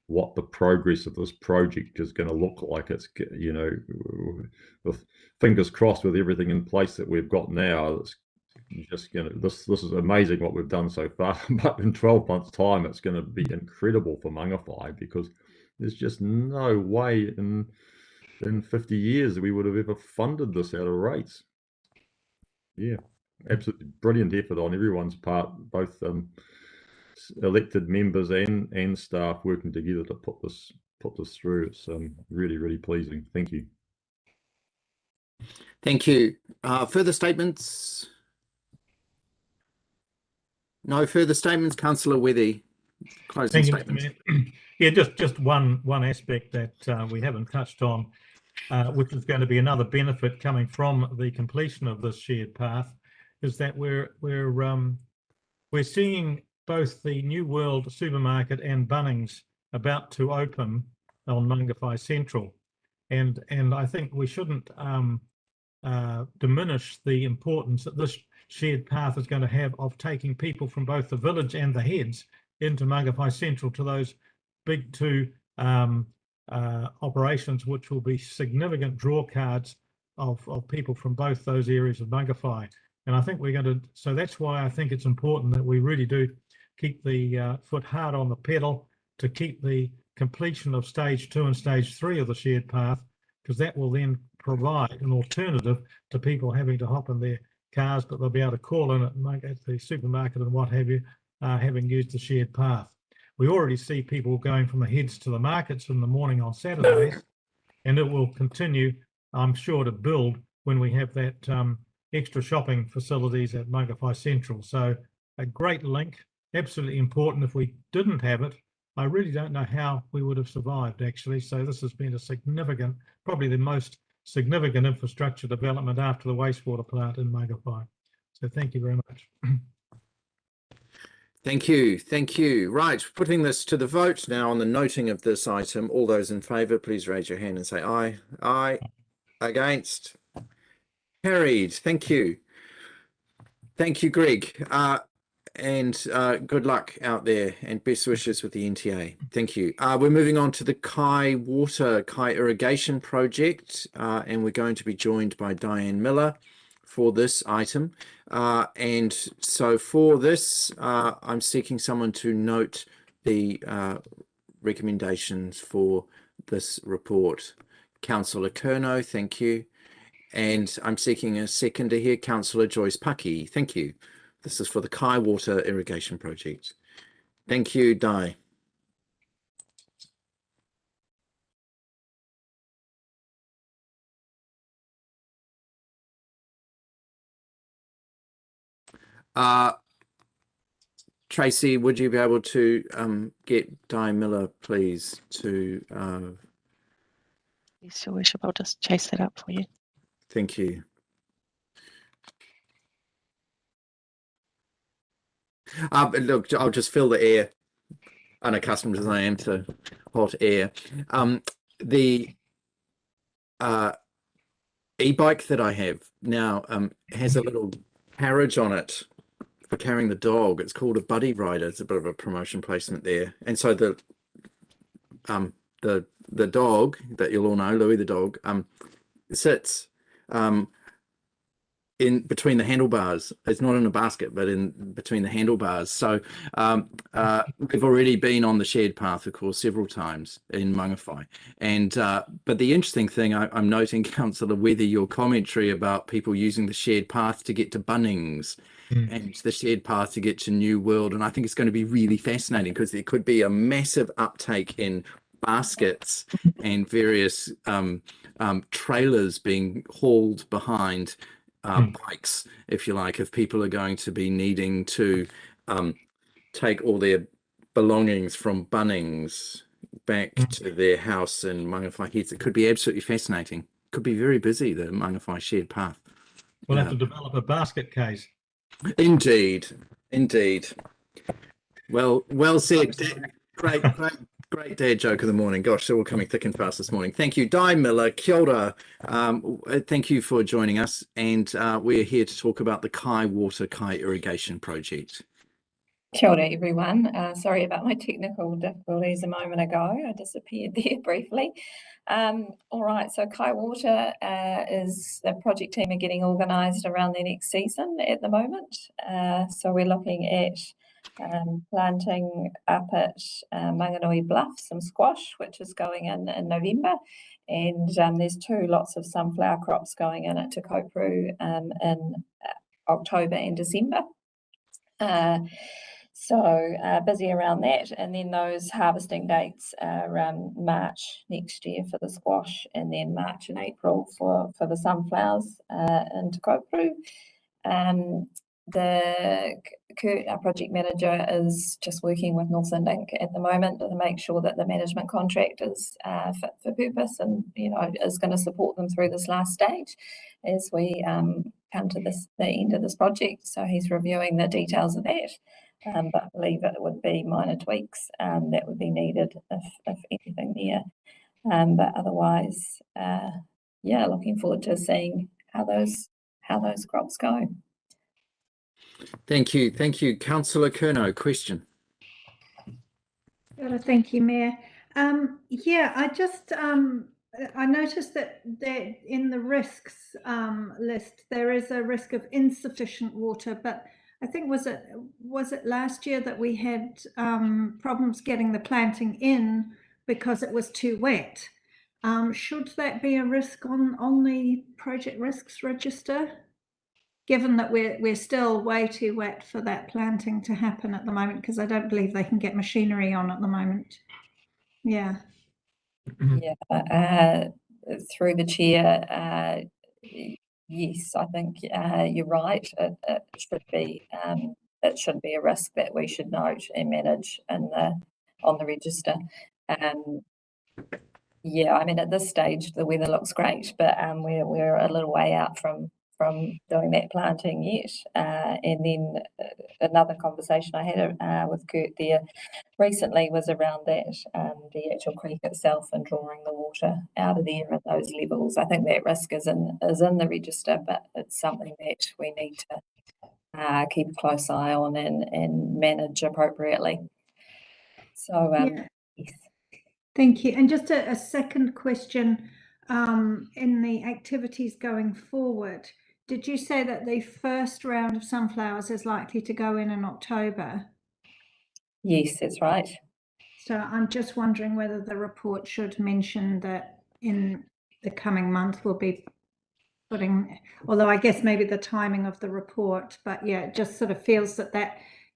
Speaker 8: what the progress of this project is going to look like. It's, with fingers crossed, with everything in place that we've got now, it's just this is amazing what we've done so far. But in 12 months time, it's going to be incredible for Mangawhai, because there's just no way in 50 years we would have ever funded this out of rates. Yeah, absolutely brilliant effort on everyone's part, both elected members and staff working together to put this through. It's really, really pleasing. Thank you.
Speaker 1: Thank you. Further statements? No further statements. Councillor Wethy, closing statements.
Speaker 6: Yeah, just one aspect that we haven't touched on, which is going to be another benefit coming from the completion of this shared path, is that we're seeing both the New World supermarket and Bunnings about to open on Mangawhai Central, and I think we shouldn't diminish the importance that this shared path is going to have of taking people from both the village and the heads into Mangawhai Central to those big two operations, which will be significant draw cards of people from both those areas of Mangawhai. And I think we're going to, so that's why I think it's important that we really do keep the foot hard on the pedal to keep the completion of stage 2 and stage 3 of the shared path, because that will then provide an alternative to people having to hop in their cars, but they'll be able to call in at the supermarket and what have you, having used the shared path. We already see people going from the heads to the markets in the morning on Saturdays, and it will continue, I'm sure, to build when we have that extra shopping facilities at Mangawhai Central. So a great link, absolutely important. If we didn't have it, I really don't know how we would have survived, actually. So this has been a significant, probably the most significant infrastructure development after the wastewater plant in Mangawhai. So thank you very much.
Speaker 1: Thank you. Thank you. Right, putting this to the vote now on the noting of this item. All those in favour, please raise your hand and say aye. Aye. Against? Carried. Thank you. Thank you, Greg. And good luck out there and best wishes with the NTA. Thank you. We're moving on to the Kai irrigation project, and we're going to be joined by Diane Miller for this item. And so for this, I'm seeking someone to note the recommendations for this report. Councillor Curnow, thank you. And I'm seeking a seconder here, Councillor Joyce Paki. Thank you. This is for the Kai Water Irrigation Project. Thank you, Di. Tracy, would you be able to get Di Miller, please, to...
Speaker 9: Yes, Your Worship, I'll just chase that up for you.
Speaker 1: Thank you. Look, I'll just fill the air, unaccustomed as I am to hot air. The e-bike that I have now has a little carriage on it for carrying the dog. It's called a buddy rider. It's a bit of a promotion placement there. And so the dog that you'll all know, Louis the dog, sits in between the handlebars. It's not in a basket, but in between the handlebars. So we've already been on the shared path, of course, several times in Mangawhai. And but the interesting thing I'm noting, Councillor, whether your commentary about people using the shared path to get to Bunnings and the shared path to get to New World, and I think it's going to be really fascinating because there could be a massive uptake in baskets and various trailers being hauled behind bikes, if you like, if people are going to be needing to take all their belongings from Bunnings back to their house in Mangawhai Heads. It could be absolutely fascinating. Could be very busy, the Mangawhai shared path.
Speaker 6: We'll have to develop a basket case.
Speaker 1: Indeed, indeed. Well said. Great dad joke of the morning. Gosh, they're all coming thick and fast this morning. Thank you, Di Miller. Kia ora. Thank you for joining us. And we're here to talk about the Kai irrigation project.
Speaker 10: Kia ora, everyone. Sorry about my technical difficulties a moment ago. I disappeared there briefly. All right, so Kai Water is the project team are getting organised around their next season at the moment. So we're looking at planting up at Manganui Bluff some squash, which is going in November. And there's 2 lots of sunflower crops going in at Tecoporo in October and December. So busy around that, and then those harvesting dates are around March next year for the squash, and then March and April for the sunflowers in Tecoporo. Kurt, our project manager, is just working with Northland Inc. at the moment to make sure that the management contract is fit for purpose, and is going to support them through this last stage as we come to the end of this project. So he's reviewing the details of that. But I believe it would be minor tweaks that would be needed if anything there. But otherwise, looking forward to seeing how those crops go.
Speaker 1: Thank you, Councillor Curnow. Question.
Speaker 3: Thank you, Mayor. I just I noticed that in the risks list there is a risk of insufficient water, but I think was it last year that we had problems getting the planting in because it was too wet. Should that be a risk on the project risks register, given that we're still way too wet for that planting to happen at the moment, because I don't believe they can get machinery on at the moment. Yeah.
Speaker 10: Yeah, through the chair, yes, I think you're right. It should be a risk that we should note and manage on the register. Yeah, I mean, at this stage the weather looks great, but we're a little way out from doing that planting yet. And then another conversation I had with Kurt there recently was around that, the actual creek itself and drawing the water out of there at those levels. I think that risk is in the register, but it's something that we need to keep a close eye on and manage appropriately. So yes.
Speaker 3: Thank you. And just a second question, in the activities going forward, did you say that the first round of sunflowers is likely to go in October?
Speaker 10: Yes, that's right.
Speaker 3: So I'm just wondering whether the report should mention that in the coming month we'll be putting, although I guess maybe the timing of the report, but yeah, it just sort of feels that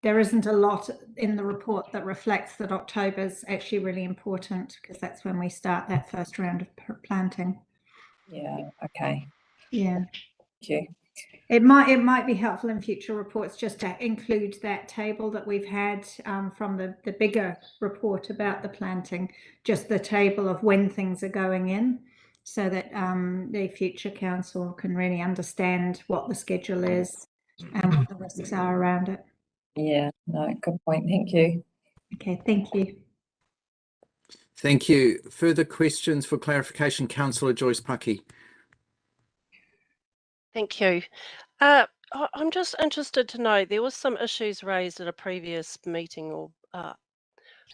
Speaker 3: there isn't a lot in the report that reflects that October is actually really important, because that's when we start that first round of planting.
Speaker 10: Yeah, okay.
Speaker 3: Yeah.
Speaker 10: Thank you.
Speaker 3: It might be helpful in future reports just to include that table that we've had from the bigger report about the planting, just the table of when things are going in, so that the future council can really understand what the schedule is and what the risks are around it.
Speaker 10: Yeah, no, good point. Thank you.
Speaker 3: Okay, thank you.
Speaker 1: Thank you. Further questions for clarification, Councillor Joyce Paki.
Speaker 9: Thank you. I'm just interested to know, there was some issues raised at a previous meeting or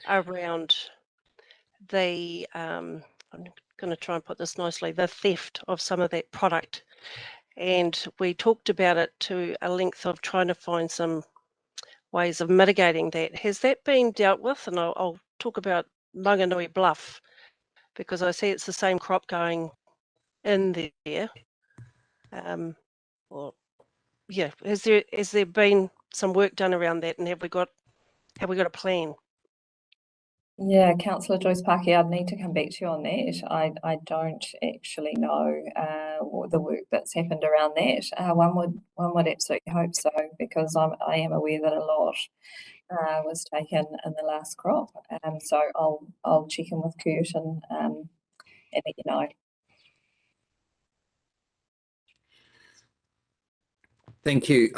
Speaker 9: around the, I'm going to try and put this nicely, the theft of some of that product. And we talked about it to a length of trying to find some ways of mitigating that. Has that been dealt with? And I'll talk about Manganui Bluff, because I see it's the same crop going in there. Or yeah, has there been some work done around that, and have we got a plan?
Speaker 10: Yeah, Councillor Joyce Paki, I'd need to come back to you on that. I don't actually know the work that's happened around that. One would absolutely hope so, because I am aware that a lot was taken in the last crop. So I'll check in with Kurt and let you know.
Speaker 1: Thank you.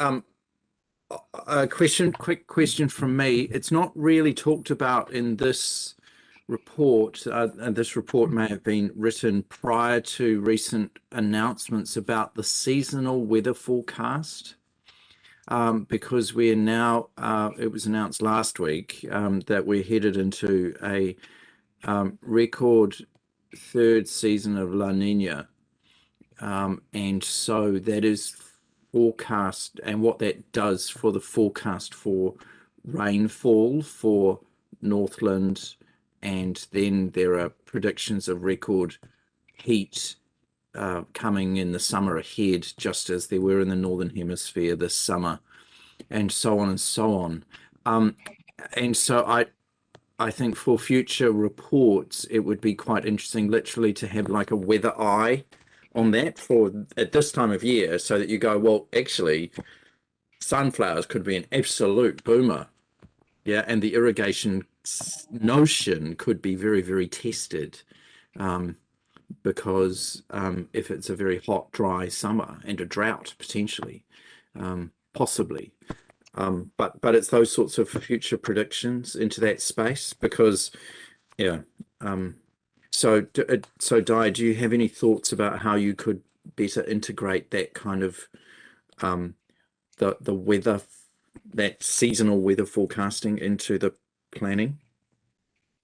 Speaker 1: Quick question from me. It's not really talked about in this report, and this report may have been written prior to recent announcements about the seasonal weather forecast, because we are now, it was announced last week that we're headed into a record third season of La Nina, and so that is forecast, and what that does for the forecast for rainfall for Northland, and then there are predictions of record heat coming in the summer ahead, just as there were in the Northern Hemisphere this summer, and so on and so on. And so I think for future reports, it would be quite interesting literally to have like a weather eye on that for at this time of year, so that you go, well, actually sunflowers could be an absolute boomer. Yeah, and the irrigation notion could be very, very tested, because if it's a very hot, dry summer and a drought potentially, possibly. But it's those sorts of future predictions into that space, because yeah. So Di, do you have any thoughts about how you could better integrate that kind of the weather, that seasonal weather forecasting into the planning?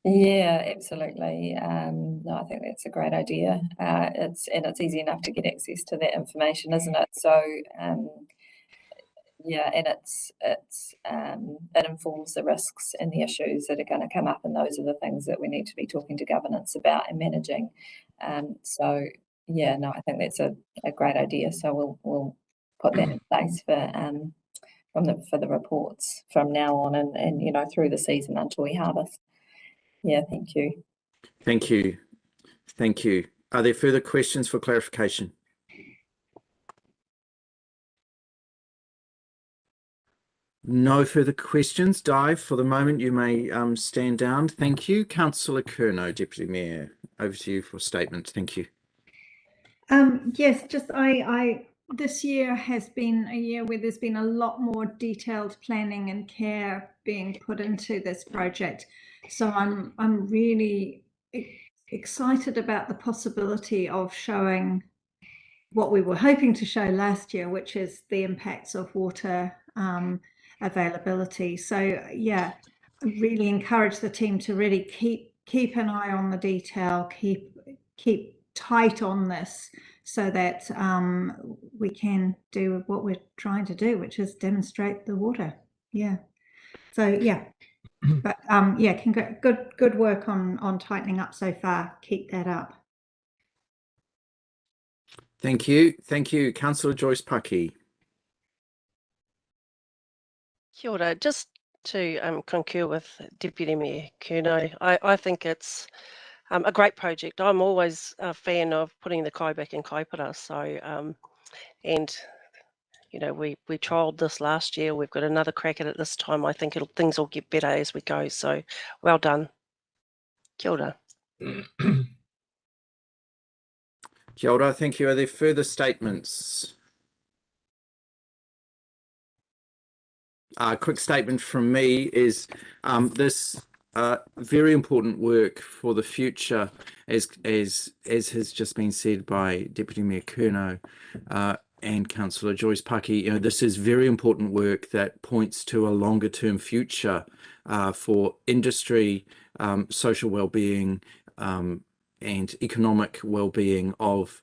Speaker 10: Yeah, absolutely. No, I think that's a great idea. It's easy enough to get access to that information, isn't it? So yeah, and it informs the risks and the issues that are going to come up, and those are the things that we need to be talking to governance about and managing. So yeah, no, I think that's a great idea. So we'll put that in place for the reports from now on and you know, through the season until we harvest. Yeah, thank you.
Speaker 1: Thank you. Thank you. Are there further questions for clarification? No further questions. Di, for the moment, you may stand down. Thank you. Councillor Curnow, Deputy Mayor, over to you for a statement. Thank you.
Speaker 3: Yes, just this year has been a year where there's been a lot more detailed planning and care being put into this project. So I'm really excited about the possibility of showing what we were hoping to show last year, which is the impacts of water availability. So yeah, I really encourage the team to really keep an eye on the detail, keep tight on this, so that we can do what we're trying to do, which is demonstrate the water. Yeah. So yeah, but yeah, good work on tightening up so far. Keep that up.
Speaker 1: Thank you. Thank you. Councillor Joyce Paki.
Speaker 9: Kia ora. Just to concur with Deputy Mayor Curnow, I think it's a great project. I'm always a fan of putting the kai back in kaipara. So, and you know, we trialled this last year. We've got another crack at it this time. I think things will get better as we go. So, well done. Kia ora.
Speaker 1: Kia ora. Thank you. Are there further statements? A quick statement from me is this very important work for the future, as has just been said by Deputy Mayor Curnow and Councillor Joyce Paki. You know, this is very important work that points to a longer term future for industry, social well-being, and economic well-being of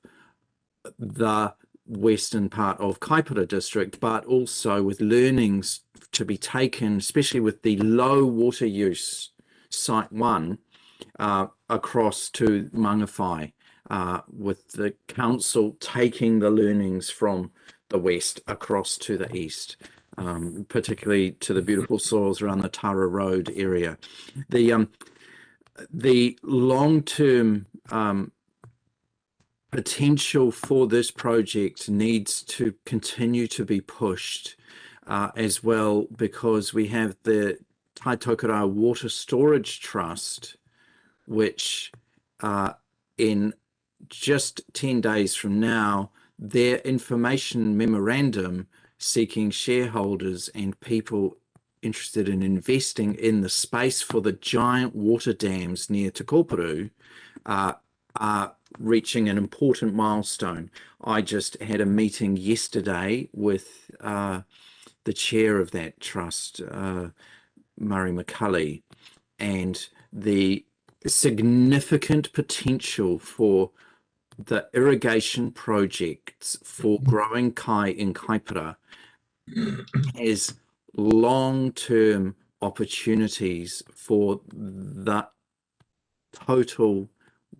Speaker 1: the western part of Kaipara district, but also with learnings to be taken, especially with the low water use site 1 across to Mangawhai, with the council taking the learnings from the west across to the east, particularly to the beautiful soils around the Tara Road area. The long-term potential for this project needs to continue to be pushed as well, because we have the Tecoporo Water Storage Trust, which in just 10 days from now, their information memorandum seeking shareholders and people interested in investing in the space for the giant water dams near Tecoporo are reaching an important milestone. I just had a meeting yesterday with the chair of that trust, Murray McCulley, and the significant potential for the irrigation projects for growing kai in Kaipara has long-term opportunities for the total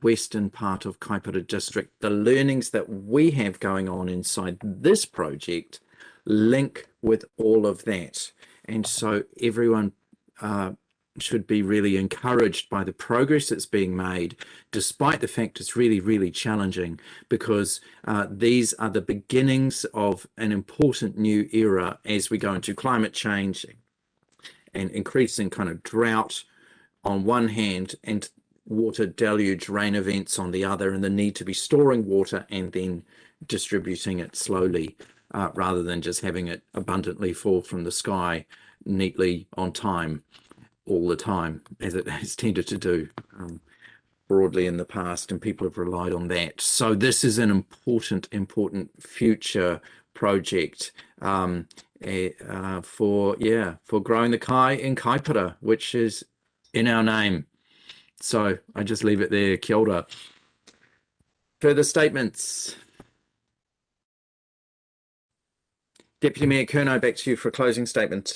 Speaker 1: western part of Kaipara district. The learnings that we have going on inside this project link with all of that, and so everyone should be really encouraged by the progress that's being made, despite the fact it's really, really challenging, because these are the beginnings of an important new era as we go into climate change and increasing kind of drought on one hand and water deluge rain events on the other, and the need to be storing water and then distributing it slowly rather than just having it abundantly fall from the sky neatly on time all the time, as it has tended to do broadly in the past, and people have relied on that. So this is an important future project for growing the kai in Kaipara, which is in our name. So I just leave it there. Kia ora. Further statements? Deputy Mayor Curnow, back to you for a closing statement.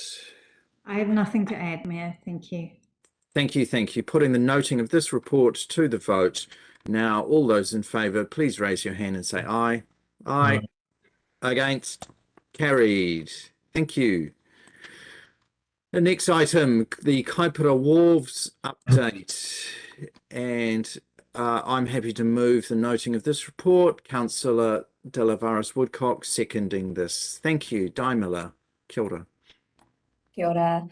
Speaker 3: I have nothing to add, Mayor. Thank you.
Speaker 1: Thank you, thank you. Putting the noting of this report to the vote. Now, all those in favour, please raise your hand and say aye. Aye. Against? Carried. Thank you. The next item, the Kaipara Wharves update. And I'm happy to move the noting of this report. Councillor De La Woodcock seconding this. Thank you. Di Miller. Kia ora.
Speaker 10: Kia ora.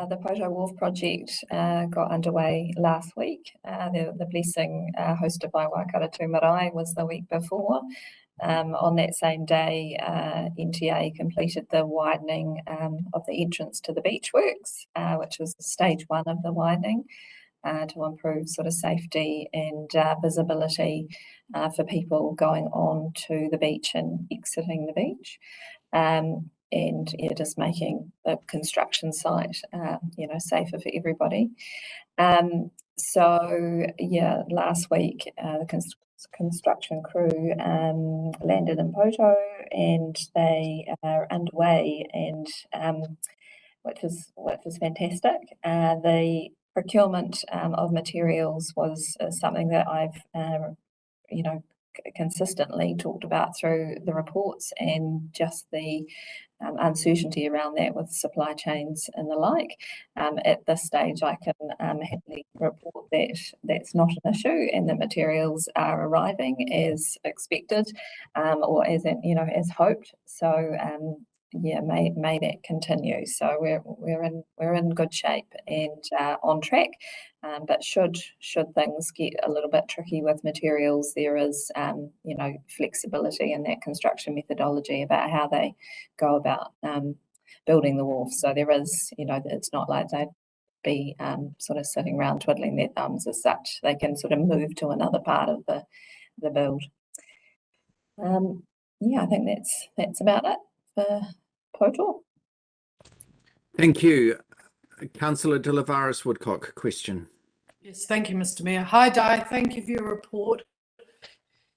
Speaker 10: The Poto Wharf project got underway last week. The blessing hosted by Waikato Tū Marae was the week before. On that same day, NTA completed the widening of the entrance to the beach works, which was stage 1 of the widening, to improve sort of safety and visibility for people going on to the beach and exiting the beach. And yeah, just making the construction site, safer for everybody. So yeah, last week the construction crew landed in Poto, and they are underway, and which is fantastic. The procurement of materials was something that I've consistently talked about through the reports, and just the uncertainty around that with supply chains and the like. At this stage, I can happily report that that's not an issue, and the materials are arriving as expected, or as hoped. So yeah, may that continue. So we're in good shape and on track. But should things get a little bit tricky with materials, there is flexibility in that construction methodology about how they go about building the wharf. So there is, it's not like they'd be sort of sitting around twiddling their thumbs as such. They can sort of move to another part of the build. Yeah, I think that's about it for Poto.
Speaker 1: Thank you. Councillor De La Woodcock, question.
Speaker 5: Yes, thank you, Mr. Mayor. Hi, Di. Thank you for your report.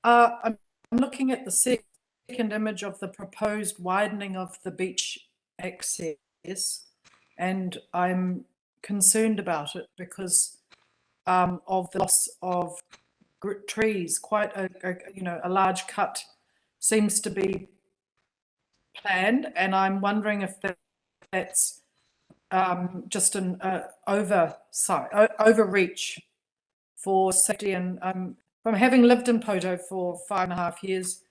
Speaker 5: I'm looking at the second image of the proposed widening of the beach access, and I'm concerned about it because of the loss of trees. Quite a large cut seems to be planned, and I'm wondering if that's just an overreach for safety. And from having lived in Poto for 5.5 years,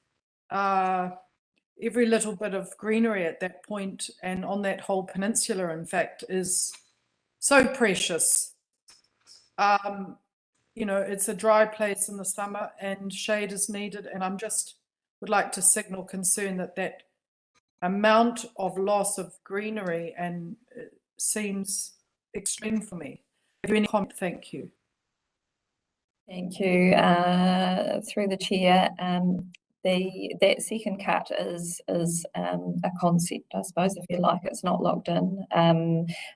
Speaker 5: every little bit of greenery at that point and on that whole peninsula, in fact, is so precious. It's a dry place in the summer and shade is needed, and I'm just would like to signal concern that amount of loss of greenery and seems extreme for me. Have you any comment? Thank you.
Speaker 10: Thank you. Through the chair, that second cut is a concept, I suppose, if you like. It's not locked in.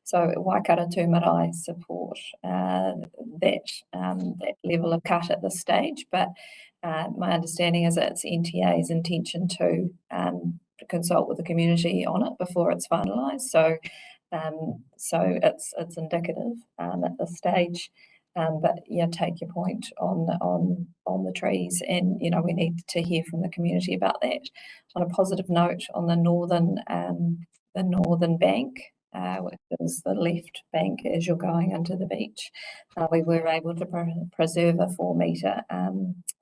Speaker 10: So Waikato Tū Marae support that level of cut at this stage, but my understanding is that it's NTA's intention to consult with the community on it before it's finalised. So it's indicative at this stage. But yeah, take your point on the trees, and we need to hear from the community about that. On a positive note, on the northern bank, which is the left bank as you're going into the beach, we were able to preserve a 4-metre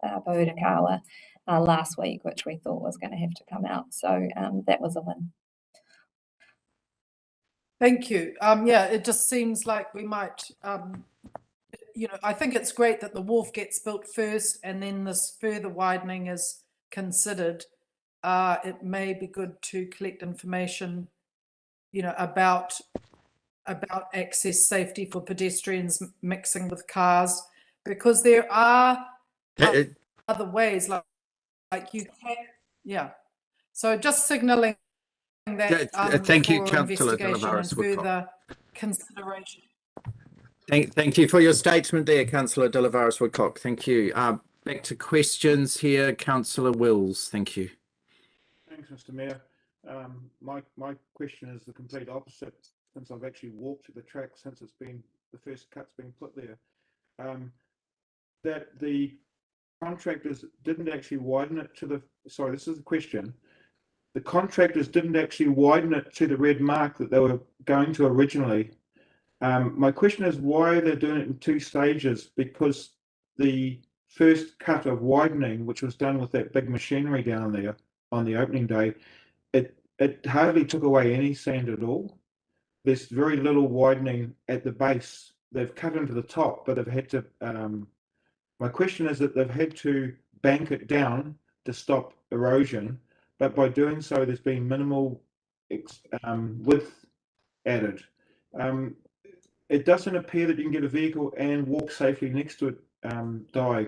Speaker 10: Pohutukawa last week, which we thought was going to have to come out. So that was a win.
Speaker 5: Thank you. Yeah, it just seems like we might. I think it's great that the wharf gets built first and then this further widening is considered. It may be good to collect information, about access safety for pedestrians mixing with cars, because there are other ways like you can, yeah. So just signalling that
Speaker 1: thank you,
Speaker 5: for
Speaker 1: Councillor De La
Speaker 5: investigation and further consideration.
Speaker 1: Thank you for your statement there, Councillor De La Woodcock. Thank you. Back to questions here, Councillor Wills. Thank you.
Speaker 11: Thanks, Mr. Mayor. My question is the complete opposite, since I've actually walked to the track since it's been the first cut's been put there. That the contractors didn't actually widen it to the. Sorry, this is the question. the contractors didn't actually widen it to the red mark that they were going to originally. My question is why they're doing it in 2 stages, because the first cut of widening, which was done with that big machinery down there on the opening day, it hardly took away any sand at all. There's very little widening at the base. They've cut into the top, but they've had to, my question is that they've had to bank it down to stop erosion, but by doing so, there's been minimal width added. It doesn't appear that you can get a vehicle and walk safely next to it, Di,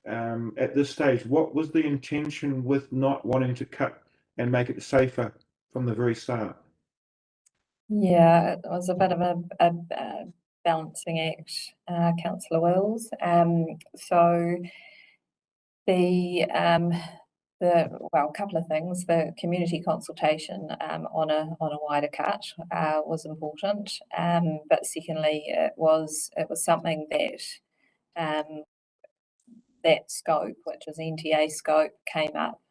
Speaker 11: at this stage. What was the intention with not wanting to cut and make it safer from the very start?
Speaker 10: Yeah, it was a bit of a balancing act, Councillor Wills. So well, a couple of things. The community consultation on a wider cut was important, but secondly, it was something that that scope, which was NTA scope, came up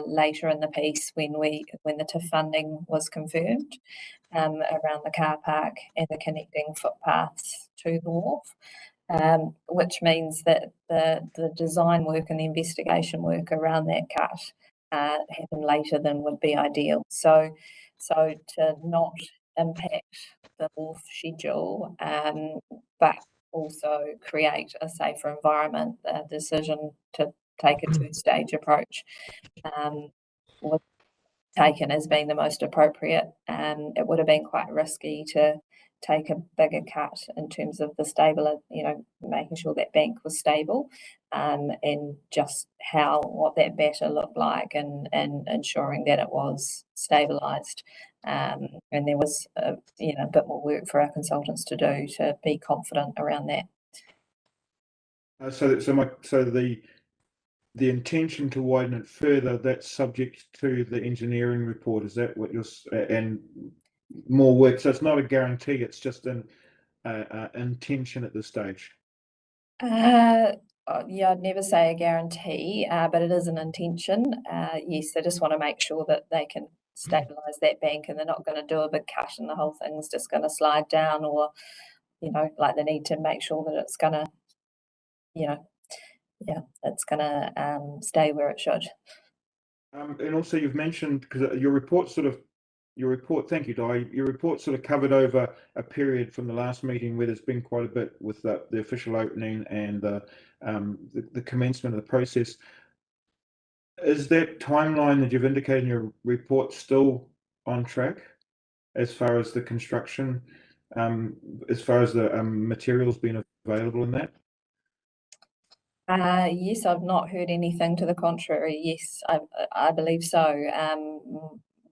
Speaker 10: later in the piece when the TIF funding was confirmed around the car park and the connecting footpaths to the wharf. Which means that the design work and the investigation work around that cut happen later than would be ideal. So to not impact the wharf schedule, but also create a safer environment, the decision to take a 2-stage approach was taken as being the most appropriate. It would have been quite risky to take a bigger cut in terms of the stable, making sure that bank was stable, and just what that better looked like, and ensuring that it was stabilised. And there was a bit more work for our consultants to do to be confident around that.
Speaker 11: So the intention to widen it further, that's subject to the engineering report. Is that what you're and more work? So it's not a guarantee. It's just an intention at this stage.
Speaker 10: Yeah, I'd never say a guarantee, but it is an intention. Yes, they just want to make sure that they can stabilise that bank, and they're not going to do a big cut and the whole thing's just going to slide down, or like they need to make sure that it's going to, it's going to stay where it should.
Speaker 11: And also, you've mentioned, because your report, thank you, Di. Your report sort of covered over a period from the last meeting where there's been quite a bit with the official opening and the commencement of the process. Is that timeline that you've indicated in your report still on track as far as the construction, as far as the materials being available in that?
Speaker 10: Yes, I've not heard anything to the contrary. Yes, I believe so.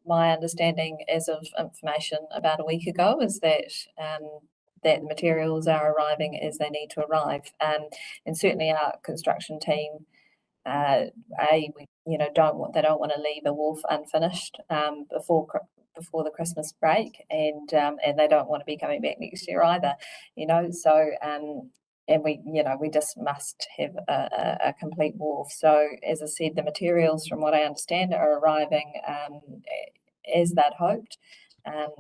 Speaker 10: My understanding as of information about a week ago is that that the materials are arriving as they need to arrive, and certainly our construction team, we don't want to leave a wharf unfinished before the Christmas break, and they don't want to be coming back next year either. So and we just must have a complete wharf. So as I said, the materials, from what I understand, are arriving as they'd hoped. And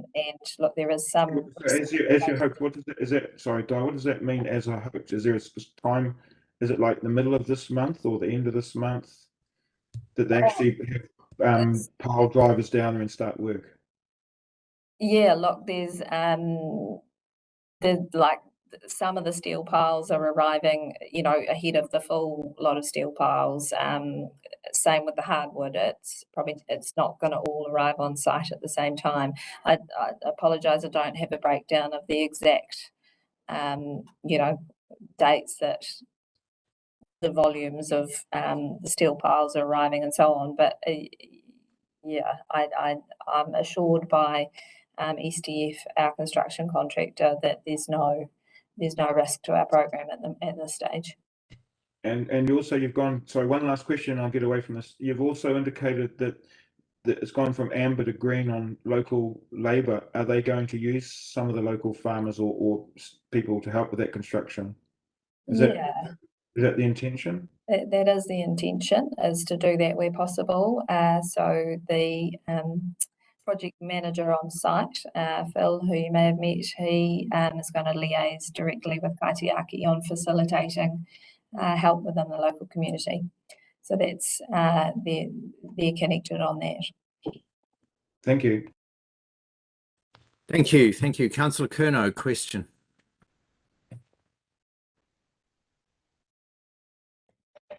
Speaker 10: look, there is some.
Speaker 11: So as you hoped, what is that? Sorry, Di, what does that mean? As I hoped, is there a specific time? Is it like the middle of this month or the end of this month that they actually have pile drivers down there and start work?
Speaker 10: Yeah, look, there's like some of the steel piles are arriving, ahead of the full lot of steel piles. Same with the hardwood. It's not going to all arrive on site at the same time. I apologise, I don't have a breakdown of the exact, dates that the volumes of the steel piles are arriving and so on. But yeah, I'm assured by SDF, our construction contractor, that there's no risk to our program at this stage.
Speaker 11: And also you've gone, sorry, one last question, I'll get away from this. You've also indicated that it's gone from amber to green on local labour. Are they going to use some of the local farmers or people to help with that construction? Is Is that the intention?
Speaker 10: That is the intention, is to do that where possible. So the project manager on site, Phil, who you may have met, he is going to liaise directly with Kaitiaki on facilitating help within the local community. So that's they're connected on that.
Speaker 11: Thank you.
Speaker 1: Thank you. Thank you. Councillor Curnow, question.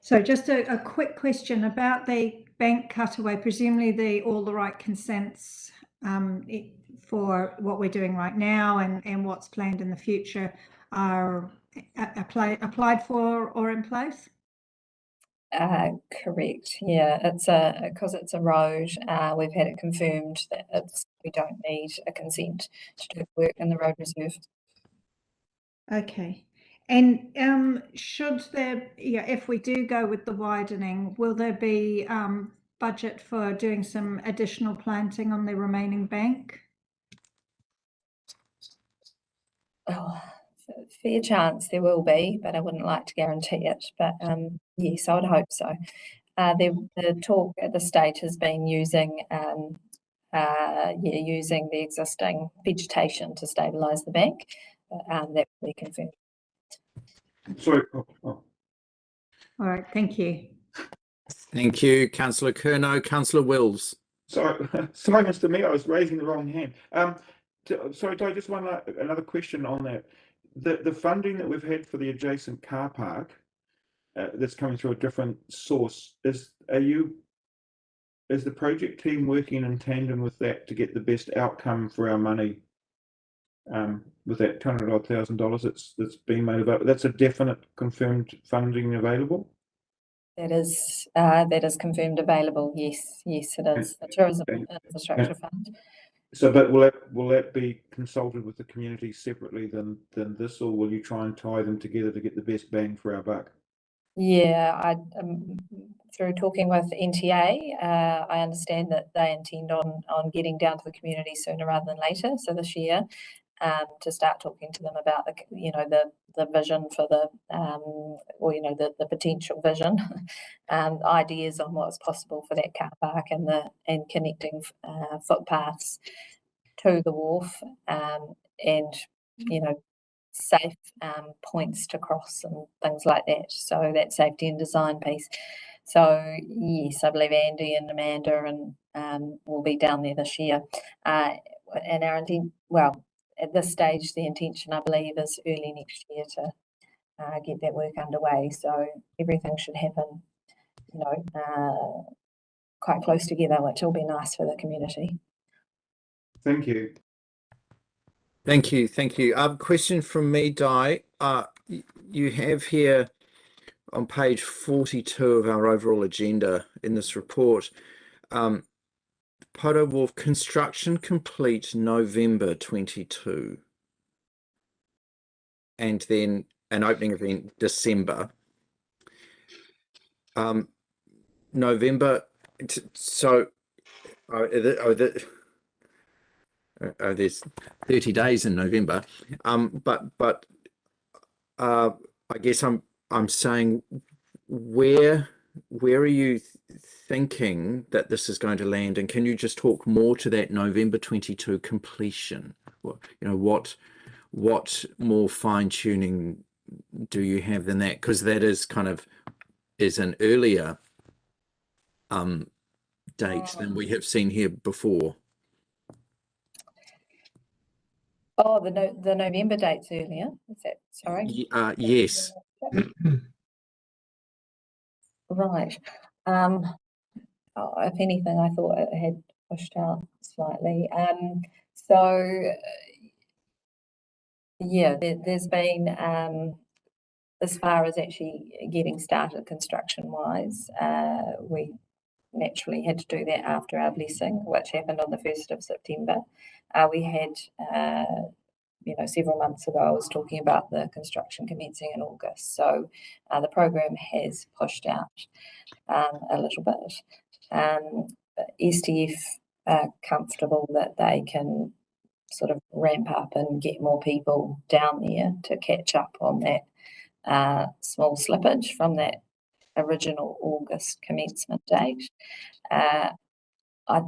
Speaker 3: So just a quick question about the bank cutaway. Presumably all the right consents for what we're doing right now and what's planned in the future are applied for or in place?
Speaker 10: Correct. Yeah, it's because it's a road. We've had it confirmed that we don't need a consent to do work in the road reserve.
Speaker 3: Okay. And should there, if we do go with the widening, will there be budget for doing some additional planting on the remaining bank?
Speaker 10: Oh, fair chance there will be, but I wouldn't like to guarantee it. But yes, I would hope so. The talk at this stage has been using using the existing vegetation to stabilise the bank. That will be confirmed.
Speaker 11: Sorry.
Speaker 3: All right, thank you.
Speaker 1: Thank you, Councillor Curnow. Councillor Wills.
Speaker 11: Sorry, Mr. Mayor, I was raising the wrong hand. Sorry, I just want another question on that. The funding that we've had for the adjacent car park that's coming through a different source, is the project team working in tandem with that to get the best outcome for our money? With that $200,000 that's been made available, that's a definite confirmed funding available.
Speaker 10: That is confirmed available. Yes, it is. The Tourism Infrastructure Fund.
Speaker 11: So, but will that be consulted with the community separately than this, or will you try and tie them together to get the best bang for our buck?
Speaker 10: Yeah, through talking with NTA, I understand that they intend on getting down to the community sooner rather than later. So this year, to start talking to them about the vision for the potential vision, ideas on what's possible for that car park and connecting footpaths to the wharf, and safe points to cross and things like that. So that safety and design piece. So yes, I believe Andy and Amanda and will be down there this year. And our intent, well, at this stage, the intention, I believe, is early next year to get that work underway. So everything should happen, quite close together, which will be nice for the community.
Speaker 11: Thank you.
Speaker 1: Thank you. Thank you. Question from me, Di. You have here on page 42 of our overall agenda in this report, Poto Wharf construction complete November 22, and then an opening event December. November. So, there's 30 days in November. But I guess I'm saying, where are you thinking that this is going to land, and can you just talk more to that November 22 completion? What more fine-tuning do you have than that? Because that is is an earlier date than we have seen here before.
Speaker 10: Oh, the November date's earlier. Is that sorry?
Speaker 1: Yes.
Speaker 10: Right. If anything, I thought it had pushed out slightly. So yeah, there's been as far as actually getting started construction-wise, we naturally had to do that after our blessing, which happened on the 1st of September. We had, several months ago, I was talking about the construction commencing in August. So the program has pushed out a little bit. STF are comfortable that they can sort of ramp up and get more people down there to catch up on that small slippage from that original August commencement date. And I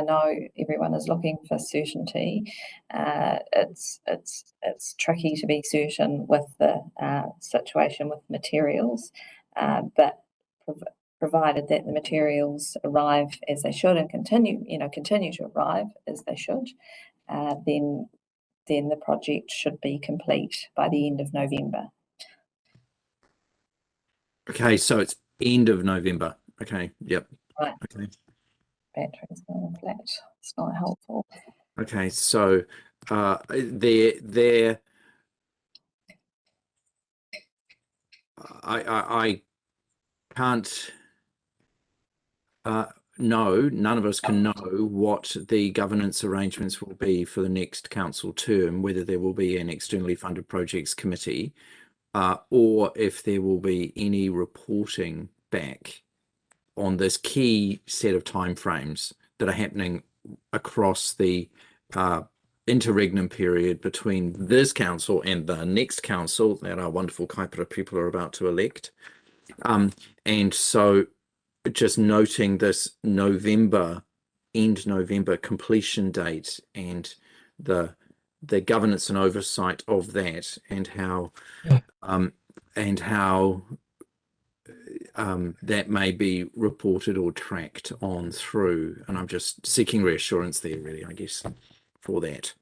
Speaker 10: know everyone is looking for certainty. It's tricky to be certain with the situation with materials, but provided that the materials arrive as they should and continue to arrive as they should, then the project should be complete by the end of November.
Speaker 1: Okay, so it's end of November. Okay, yep.
Speaker 10: Right.
Speaker 1: Okay.
Speaker 10: Batteries going flat. It's not helpful.
Speaker 1: Okay, so I can't know, none of us can know what the governance arrangements will be for the next council term, whether there will be an externally funded projects committee or if there will be any reporting back on this key set of timeframes that are happening across the interregnum period between this council and the next council that our wonderful Kaipara people are about to elect. And so just noting this end November completion date and the governance and oversight of that, and how that may be reported or tracked on through. And I'm just seeking reassurance there, really, I guess, for that.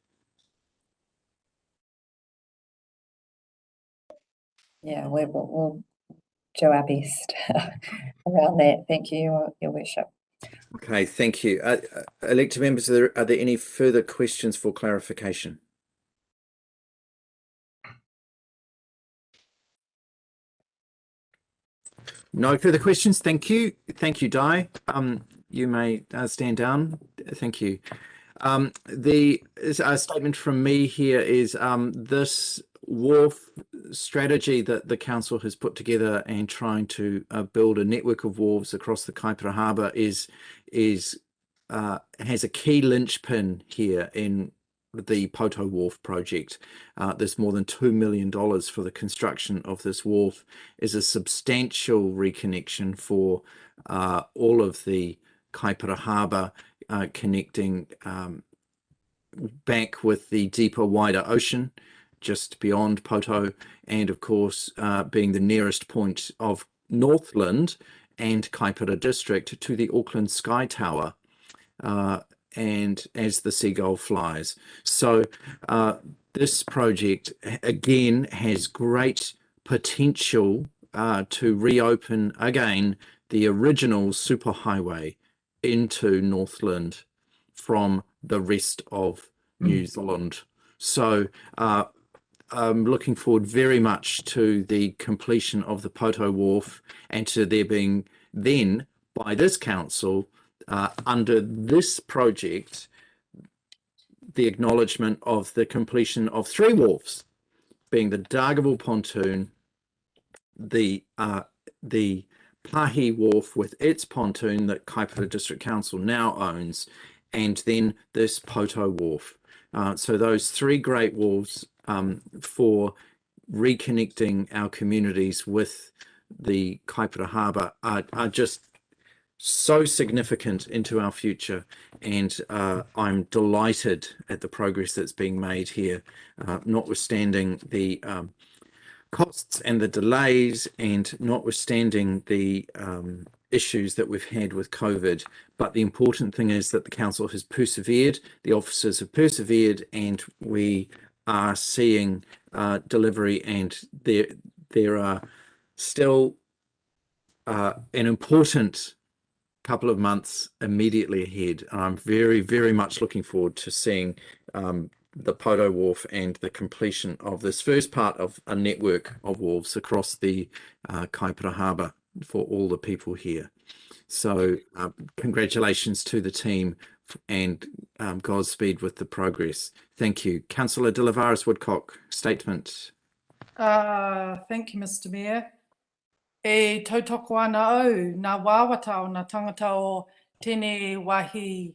Speaker 10: Yeah, we'll do our best around that. Thank you, Your Worship.
Speaker 1: Okay, thank you. Elected members, are there any further questions for clarification? No further questions. Thank you. Thank you, Di. You may stand down. Thank you. The statement from me here is this wharf strategy that the council has put together and trying to build a network of wharves across the Kaipara Harbour has a key linchpin here in the Poto Wharf project. There's more than $2 million for the construction of this wharf. Is a substantial reconnection for all of the Kaipara Harbour, connecting back with the deeper, wider ocean just beyond Poto, and of course being the nearest point of Northland and Kaipara district to the Auckland Sky Tower, and as the seagull flies. So this project again has great potential to reopen again the original superhighway into Northland from the rest of New Zealand. So I'm looking forward very much to the completion of the Poto Wharf, and to there being then by this council under this project the acknowledgement of the completion of 3 wharfs, being the Dargaville pontoon, the Pahi Wharf with its pontoon that Kaipara District Council now owns, and then this Poto Wharf. So those 3 great wharfs for reconnecting our communities with the Kaipara Harbour are just so significant into our future, and I'm delighted at the progress that's being made here, notwithstanding the costs and the delays, and notwithstanding the issues that we've had with COVID. But the important thing is that the council has persevered, the officers have persevered, and we are seeing delivery, and there are still an important couple of months immediately ahead. I'm very, very much looking forward to seeing the Poto Wharf and the completion of this first part of a network of wharves across the Kaipara Harbour for all the people here. So congratulations to the team, and Godspeed with the progress. Thank you. Councillor De Lavaris Woodcock, statement.
Speaker 5: Thank you, Mr. Mayor. E tautoko ana au, nā wāwata o nā tangata o tēnei wahi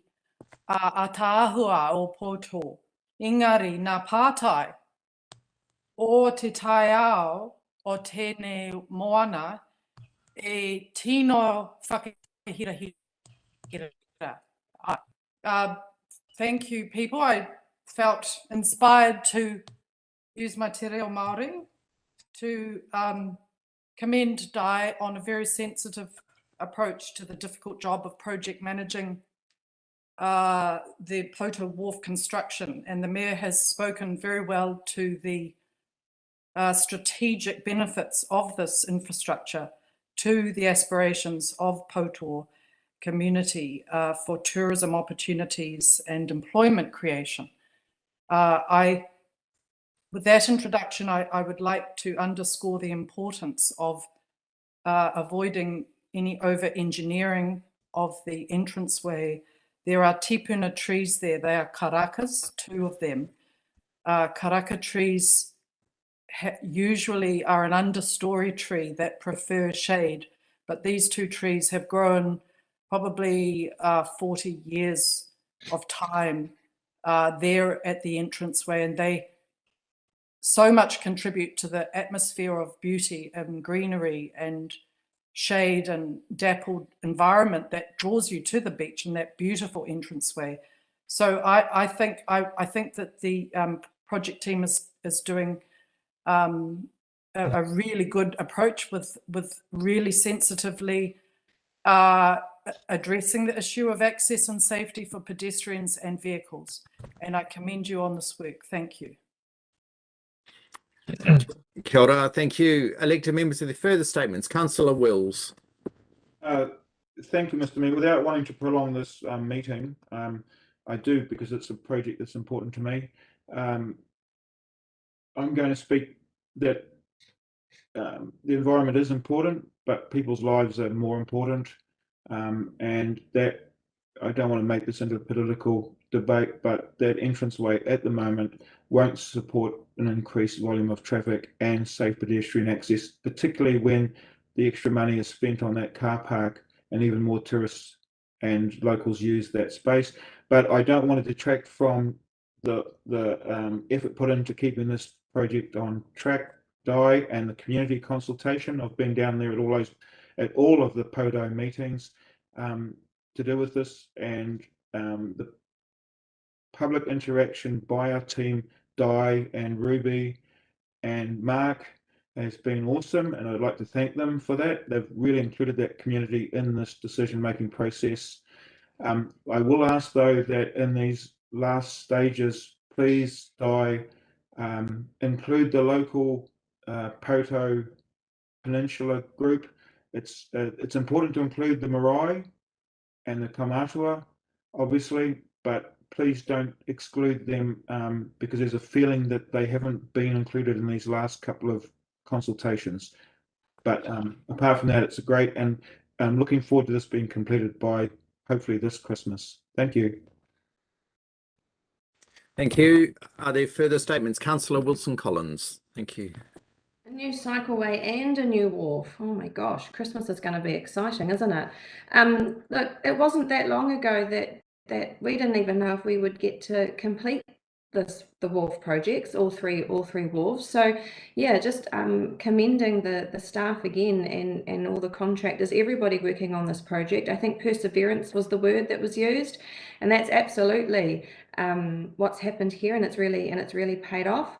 Speaker 5: a tāhua o Poto. Engari, nā pātai o te tai ao o tēnei moana e tino whakahirahira. Thank you, people. I felt inspired to use my te reo Māori to commend Dai on a very sensitive approach to the difficult job of project managing the Poto Wharf construction. And the Mayor has spoken very well to the strategic benefits of this infrastructure to the aspirations of Poto community for tourism opportunities and employment creation. With that introduction, I would like to underscore the importance of avoiding any over-engineering of the entranceway. There are tipuna trees there. They are karakas, 2 of them. Karaka trees usually are an understory tree that prefer shade, but these 2 trees have grown probably 40 years of time there at the entranceway, and they so much contribute to the atmosphere of beauty and greenery and shade and dappled environment that draws you to the beach and that beautiful entranceway. So I think that the project team is doing a really good approach with really sensitively addressing the issue of access and safety for pedestrians and vehicles. And I commend you on this work. Thank you.
Speaker 1: Kia ora, thank you. Elected members of the further statements. Councillor Wills.
Speaker 11: Thank you, Mr. Mayor. Without wanting to prolong this meeting, I do, because it's a project that's important to me. I'm going to speak that the environment is important, but people's lives are more important, and that I don't want to make this into a political debate, but that entranceway at the moment won't support an increased volume of traffic and safe pedestrian access, particularly when the extra money is spent on that car park and even more tourists and locals use that space. But I don't want to detract from the effort put into keeping this project on track, Dai, and the community consultation. I've been down there at all of the Poto meetings to do with this, and the public interaction by our team, Dai and Ruby and Mark, has been awesome, and I'd like to thank them for that. They've really included that community in this decision-making process. I will ask, though, that in these last stages, please, Dai, include the local Poto Peninsula group. It's important to include the marae and the Kaumatua, obviously, but please don't exclude them because there's a feeling that they haven't been included in these last couple of consultations. But apart from that, it's great, and I'm looking forward to this being completed by hopefully this Christmas. Thank you.
Speaker 1: Thank you. Are there further statements? Councillor Wilson-Collins. Thank you.
Speaker 7: A new cycleway and a new wharf. Oh my gosh, Christmas is going to be exciting, isn't it? Look, it wasn't that long ago that we didn't even know if we would get to complete the wharf projects, all three wharves. So yeah, just commending the staff again and all the contractors, everybody working on this project. I think perseverance was the word that was used, and that's absolutely what's happened here, and it's really paid off.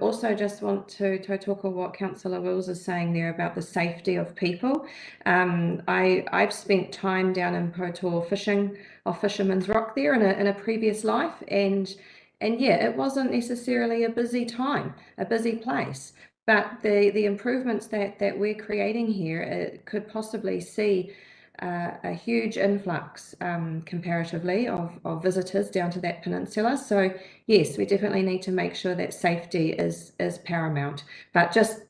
Speaker 7: Also just want to tautoko what Councillor Wills is saying there about the safety of people. I've spent time down in Poto fishing off Fisherman's Rock there in a previous life, and yeah, it wasn't necessarily a busy time, a busy place, but the improvements that we're creating here could possibly see a huge influx comparatively of visitors down to that peninsula. So yes, we definitely need to make sure that safety is paramount, but just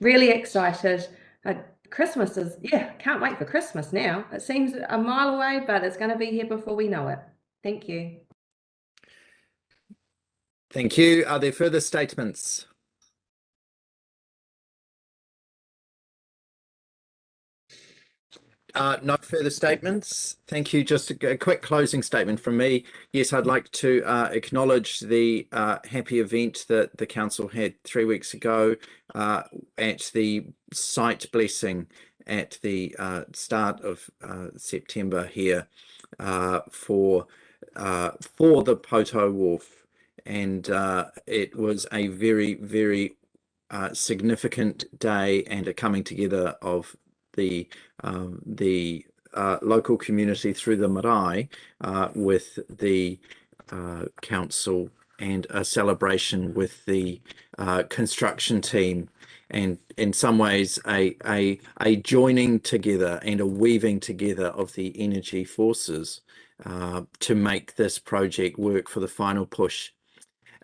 Speaker 7: really excited. Christmas is, yeah, can't wait for Christmas now. It seems a mile away, but it's going to be here before we know it. Thank you.
Speaker 1: Thank you. Are there further statements? No further statements. Thank you. Just a quick closing statement from me. Yes, I'd like to acknowledge the happy event that the council had 3 weeks ago at the site blessing at the start of September here for the Poto Wharf, and it was a very, very significant day and a coming together of the local community through the marae with the council, and a celebration with the construction team, and in some ways a joining together and a weaving together of the energy forces to make this project work for the final push.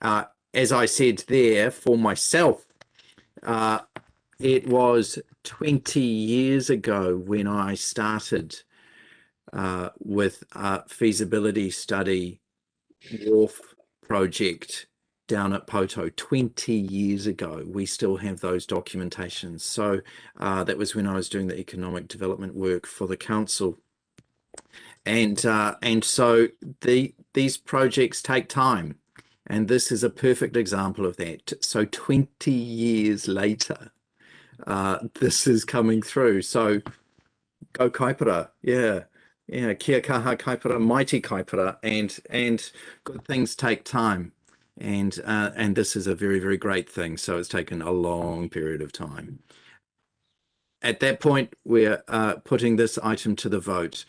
Speaker 1: As I said there, for myself, it was 20 years ago when I started with a feasibility study wharf project down at Poto 20 years ago. We still have those documentations. So that was when I was doing the economic development work for the council. And so these projects take time. And this is a perfect example of that. So 20 years later, this is coming through. So go Kaipara, yeah, kia kaha Kaipara, mighty Kaipara, and good things take time, and this is a very, very great thing. So it's taken a long period of time. At that point, we're putting this item to the vote,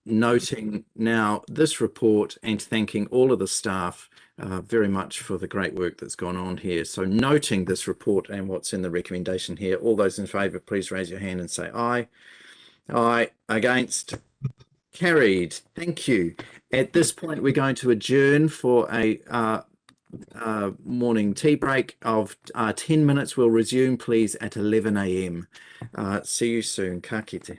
Speaker 1: noting now this report and thanking all of the staff very much for the great work that's gone on here. So noting this report and what's in the recommendation here, all those in favour, please raise your hand and say aye. Aye. Against? Carried. Thank you. At this point, we're going to adjourn for a morning tea break of 10 minutes. We'll resume, please, at 11 a.m. See you soon. Ka kite.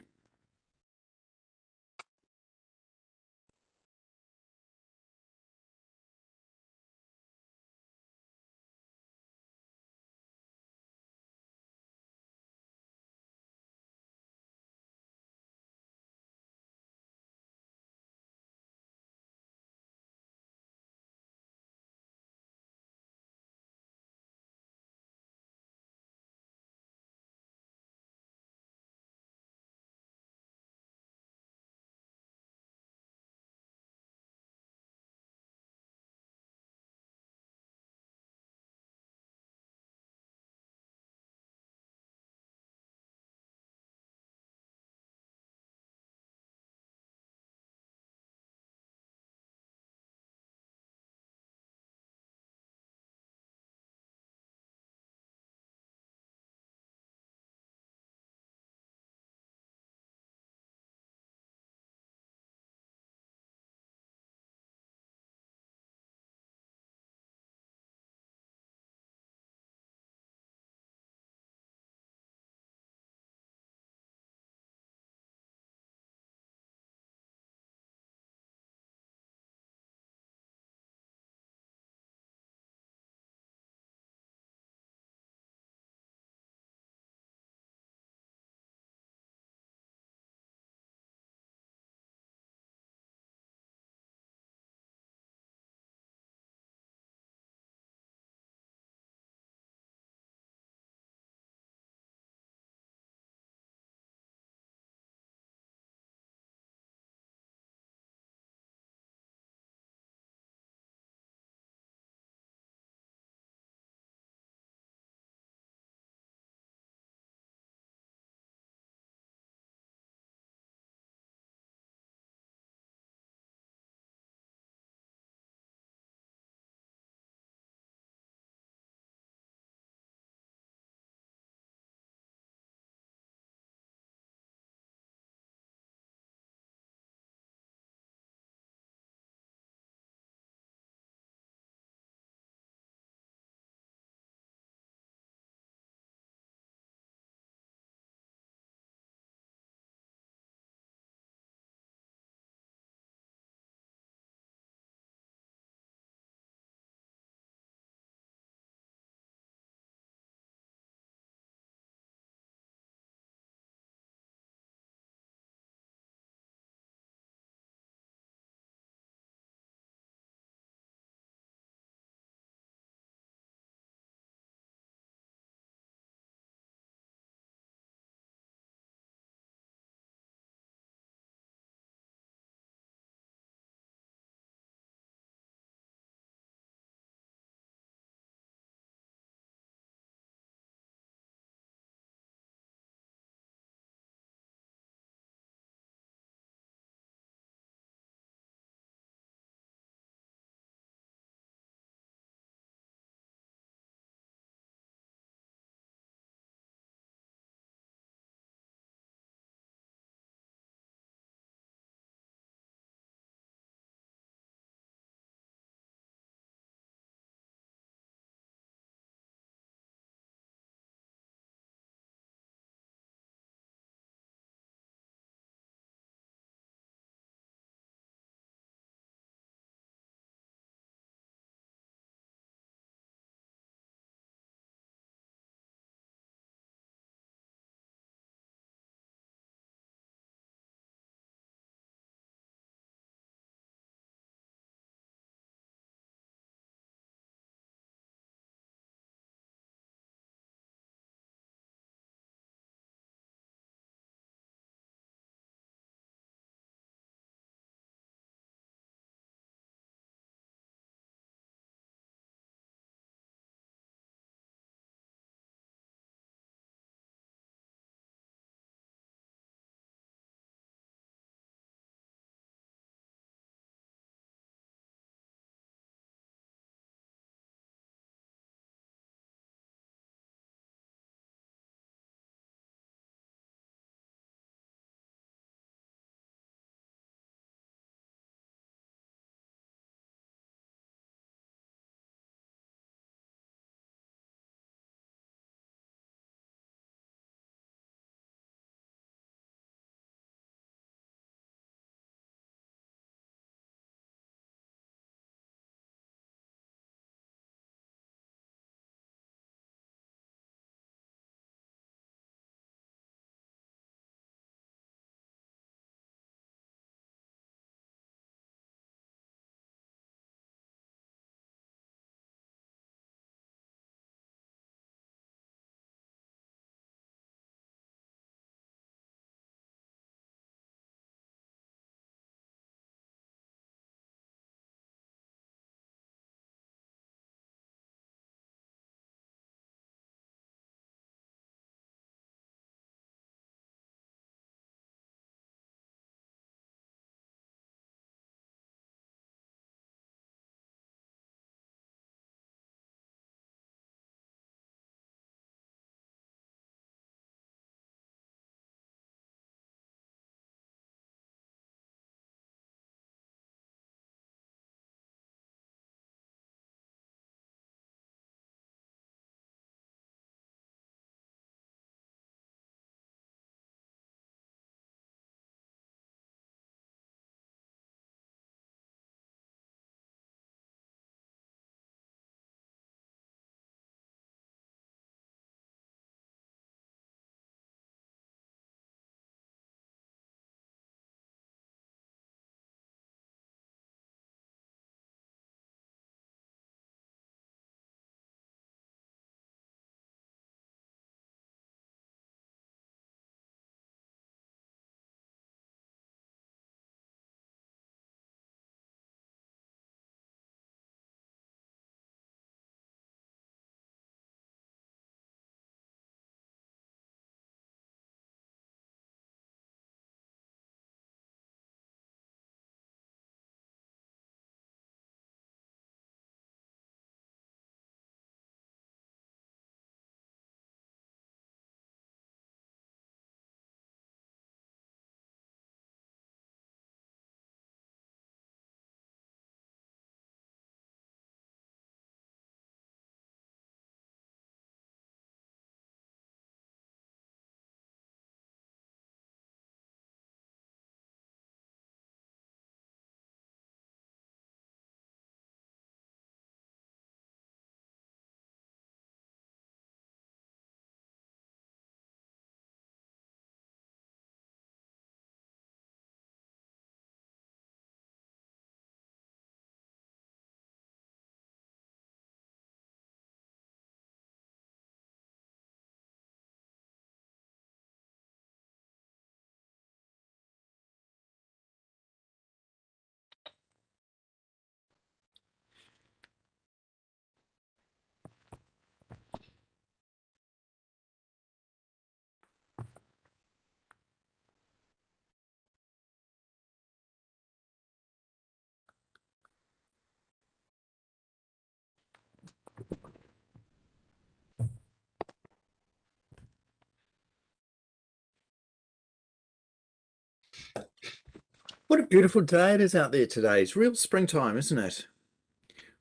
Speaker 1: What a beautiful day it is out there today. It's real springtime, isn't it?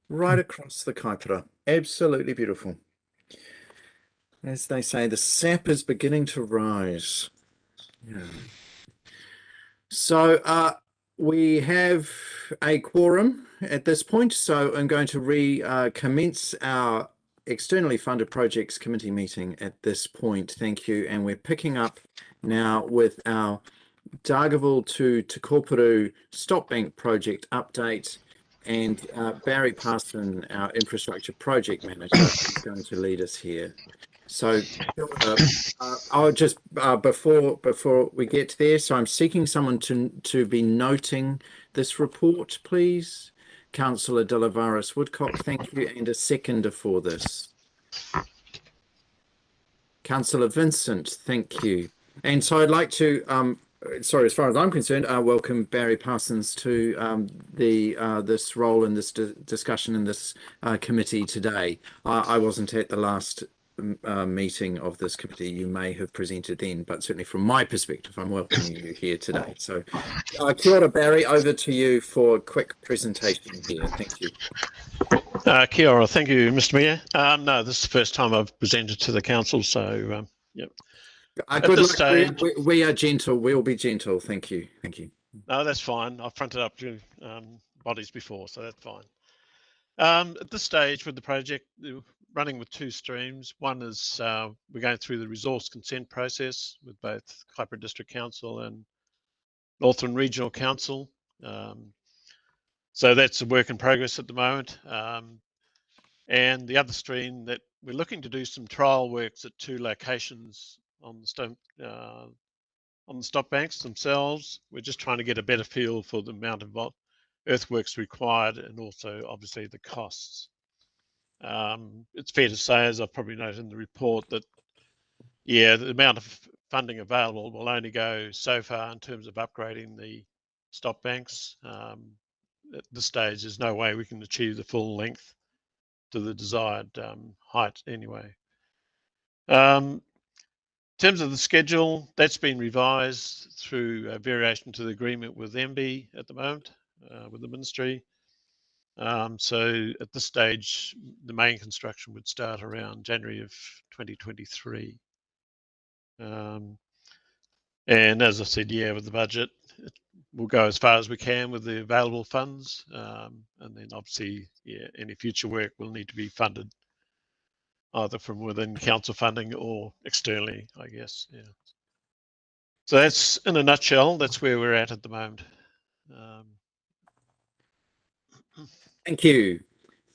Speaker 1: Right across the Kaipara. Absolutely beautiful. As they say, the sap is beginning to rise. Yeah. So we have a quorum at this point, so I'm going to recommence our externally funded projects committee meeting at this point. Thank you. And we're picking up now with our Dargaville to Tecoporo Stop Bank project update, and Barry Parson, our infrastructure project manager, is going to lead us here. So I'll just before we get there, so I'm seeking someone to be noting this report, please. Councillor Delavaris Woodcock, thank you, and a seconder for this. Councillor Vincent, thank you. And so I'd like to sorry, as far as I'm concerned, welcome Barry Parsons to this role in this discussion in this committee today. I wasn't at the last meeting of this committee. You may have presented then, but certainly from my perspective, I'm welcoming you here today. So kia ora, Barry, over to you for a quick presentation here. Thank you.
Speaker 12: Kia ora. Thank you, Mr. Mayor. No, this is the first time I've presented to the council, so yep.
Speaker 1: Good luck. Stage, we are gentle. We'll be gentle. Thank you. Thank you.
Speaker 12: No, that's fine. I've fronted up to bodies before, so that's fine. At this stage with the project, running with two streams. One is we're going through the resource consent process with both Kaipara District Council and Northern Regional Council. So that's a work in progress at the moment. And the other stream that we're looking to do some trial works at two locations on the stop banks themselves. We're just trying to get a better feel for the amount of earthworks required and also obviously the costs. It's fair to say, as I've probably noted in the report, that yeah, the amount of funding available will only go so far in terms of upgrading the stop banks. At this stage, there's no way we can achieve the full length to the desired height anyway. In terms of the schedule, that's been revised through a variation to the agreement with MB at the moment, with the ministry. So at this stage, the main construction would start around January of 2023. And as I said, yeah, with the budget, we'll go as far as we can with the available funds. And then obviously, yeah, any future work will need to be funded either from within council funding or externally, I guess. Yeah. So that's, in a nutshell, that's where we're at the moment.
Speaker 1: Thank you.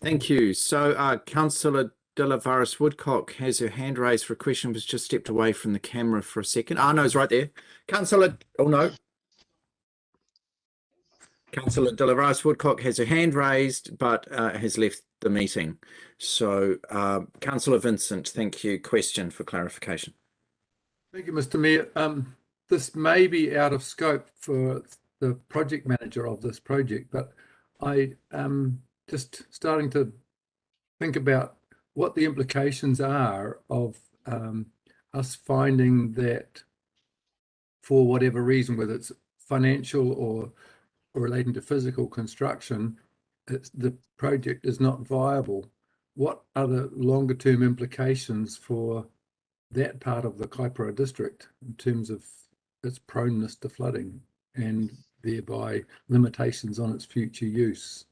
Speaker 1: Thank you. So Councillor Delavaris Woodcock has her hand raised for a question, was just stepped away from the camera for a second. No, it's right there. Councillor, oh no. Councillor Delavaris Woodcock has her hand raised, but has left the meeting. So Councillor Vincent, thank you. Question for clarification.
Speaker 4: Thank you, Mr. Mayor. This may be out of scope for the project manager of this project, but I am just starting to think about what the implications are of us finding that for whatever reason, whether it's financial or relating to physical construction, the project is not viable. What are the longer term implications for that part of the Kaipara district in terms of its proneness to flooding and thereby limitations on its future use?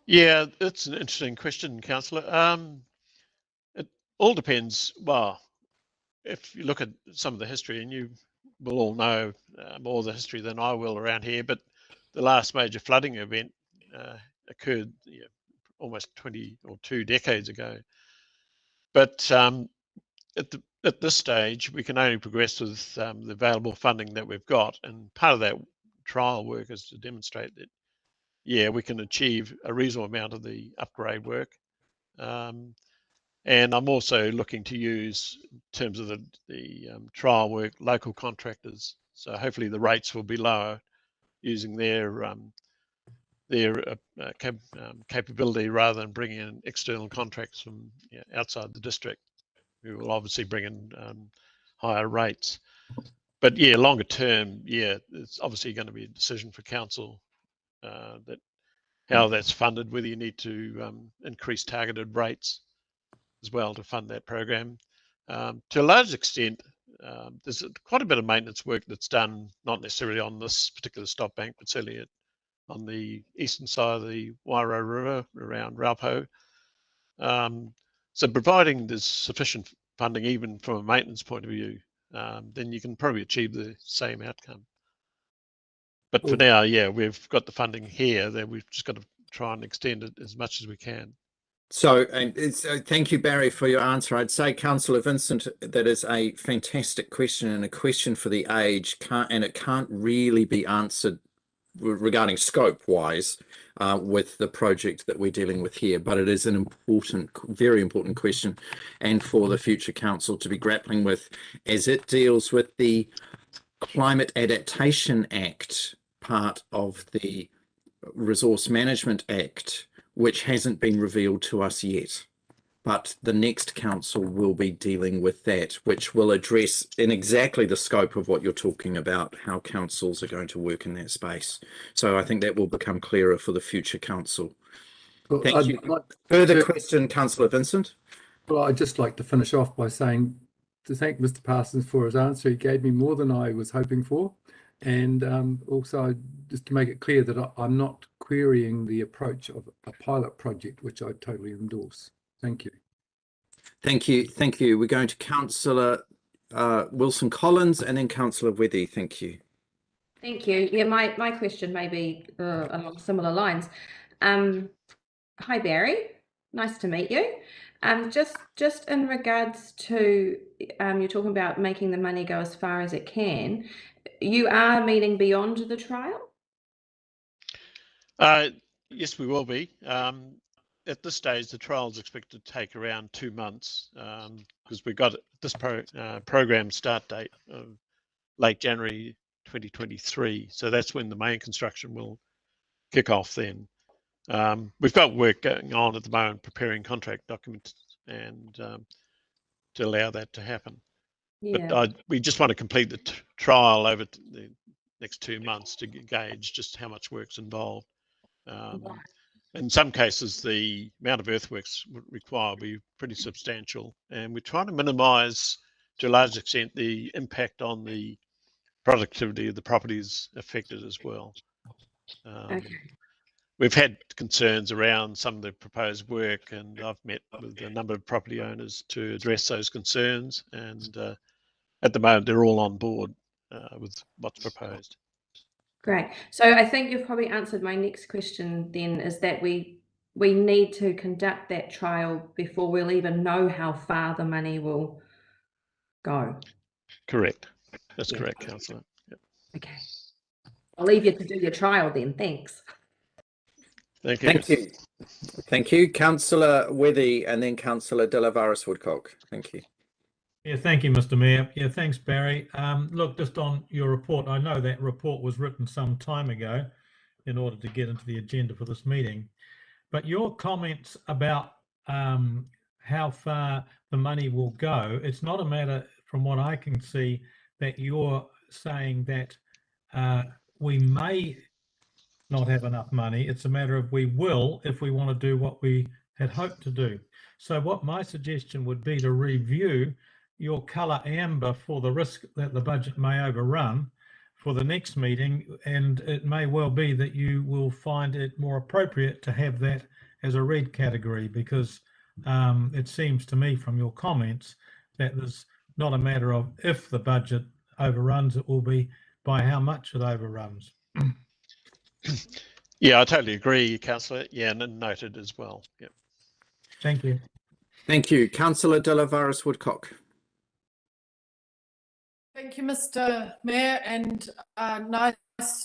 Speaker 12: Yeah, it's an interesting question, Councillor. It all depends. Well, if you look at some of the history, and you will all know more of the history than I will around here, but the last major flooding event occurred almost 20 or 2 decades ago. But at this stage, we can only progress with the available funding that we've got, and part of that trial work is to demonstrate that, yeah, we can achieve a reasonable amount of the upgrade work. And I'm also looking to use, in terms of the trial work, local contractors. So hopefully the rates will be lower using their capability rather than bringing in external contracts from outside the district, who will obviously bring in higher rates. But yeah, longer term, yeah, it's obviously going to be a decision for council that how that's funded, whether you need to increase targeted rates as well to fund that program. To a large extent, there's quite a bit of maintenance work that's done, not necessarily on this particular stop bank, but certainly on the eastern side of the Wairau River around Raupo. So providing there's sufficient funding, even from a maintenance point of view, then you can probably achieve the same outcome. But for now, yeah, we've got the funding here, that we've just got to try and extend it as much as we can.
Speaker 1: So, thank you, Barry, for your answer. I'd say, Councillor Vincent, that is a fantastic question and a question for the age, and it can't really be answered regarding scope-wise with the project that we're dealing with here. But it is an important, very important question, and for the future council to be grappling with as it deals with the Climate Adaptation Act part of the Resource Management Act, which hasn't been revealed to us yet. But the next council will be dealing with that, which will address in exactly the scope of what you're talking about, how councils are going to work in that space. So I think that will become clearer for the future council.
Speaker 4: Well,
Speaker 1: Thank you. Further question, Councillor Vincent?
Speaker 4: Well, I'd just like to finish off by saying to thank Mr. Parsons for his answer. He gave me more than I was hoping for. And also, just to make it clear that I'm not querying the approach of a pilot project, which I totally endorse. Thank you.
Speaker 1: Thank you. Thank you. We're going to Councillor Wilson-Collins and then Councillor Wethy. Thank you.
Speaker 7: Thank you. Yeah, my question may be along similar lines. Hi, Barry. Nice to meet you. Just in regards to you're talking about making the money go as far as it can. You are meaning beyond the trial?
Speaker 12: Yes, we will be. At this stage, the trial is expected to take around 2 months because we've got this program start date of late January 2023. So that's when the main construction will kick off then. We've got work going on at the moment, preparing contract documents and to allow that to happen.
Speaker 7: Yeah.
Speaker 12: But we just want to complete the trial over the next 2 months to gauge just how much work's involved. In some cases, the amount of earthworks required will be pretty substantial, and we're trying to minimise, to a large extent, the impact on the productivity of the properties affected as well.
Speaker 7: Okay.
Speaker 12: We've had concerns around some of the proposed work, and I've met with a number of property owners to address those concerns, and at the moment they're all on board with what's proposed.
Speaker 7: Great. So I think you've probably answered my next question then, is that we need to conduct that trial before we'll even know how far the money will go.
Speaker 12: Correct. That's correct, Councillor. Yep.
Speaker 7: Okay. I'll leave you to do your trial then. Thanks.
Speaker 12: Thank you.
Speaker 1: Thank you. Thank you, Councillor Wethy and then Councillor De La Woodcock. Thank you.
Speaker 6: Yeah, thank you, Mr. Mayor. Yeah, thanks, Barry. Look, just on your report, I know that report was written some time ago in order to get into the agenda for this meeting. But your comments about how far the money will go, it's not a matter, from what I can see, that you're saying that we may not have enough money. It's a matter of we will if we want to do what we had hoped to do. So what my suggestion would be to review your colour amber for the risk that the budget may overrun for the next meeting, and it may well be that you will find it more appropriate to have that as a red category, because it seems to me from your comments that there's not a matter of if the budget overruns, it will be by how much it overruns.
Speaker 12: Yeah, I totally agree, Councillor. Yeah, and noted as well. Yep.
Speaker 6: Thank you.
Speaker 1: Thank you. Councillor De La Woodcock.
Speaker 5: Thank you, Mr. Mayor, and nice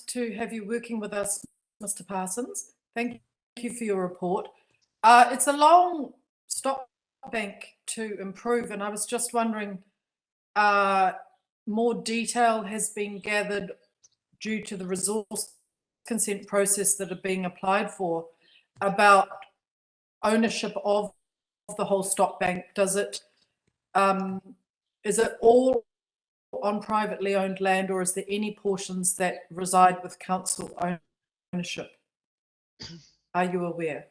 Speaker 5: to have you working with us, Mr. Parsons. Thank you for your report. It's a long stop bank to improve, and I was just wondering, more detail has been gathered due to the resource consent process that are being applied for about ownership of the whole stop bank. Does it, is it all on privately owned land, or is there any portions that reside with council ownership? Are you aware?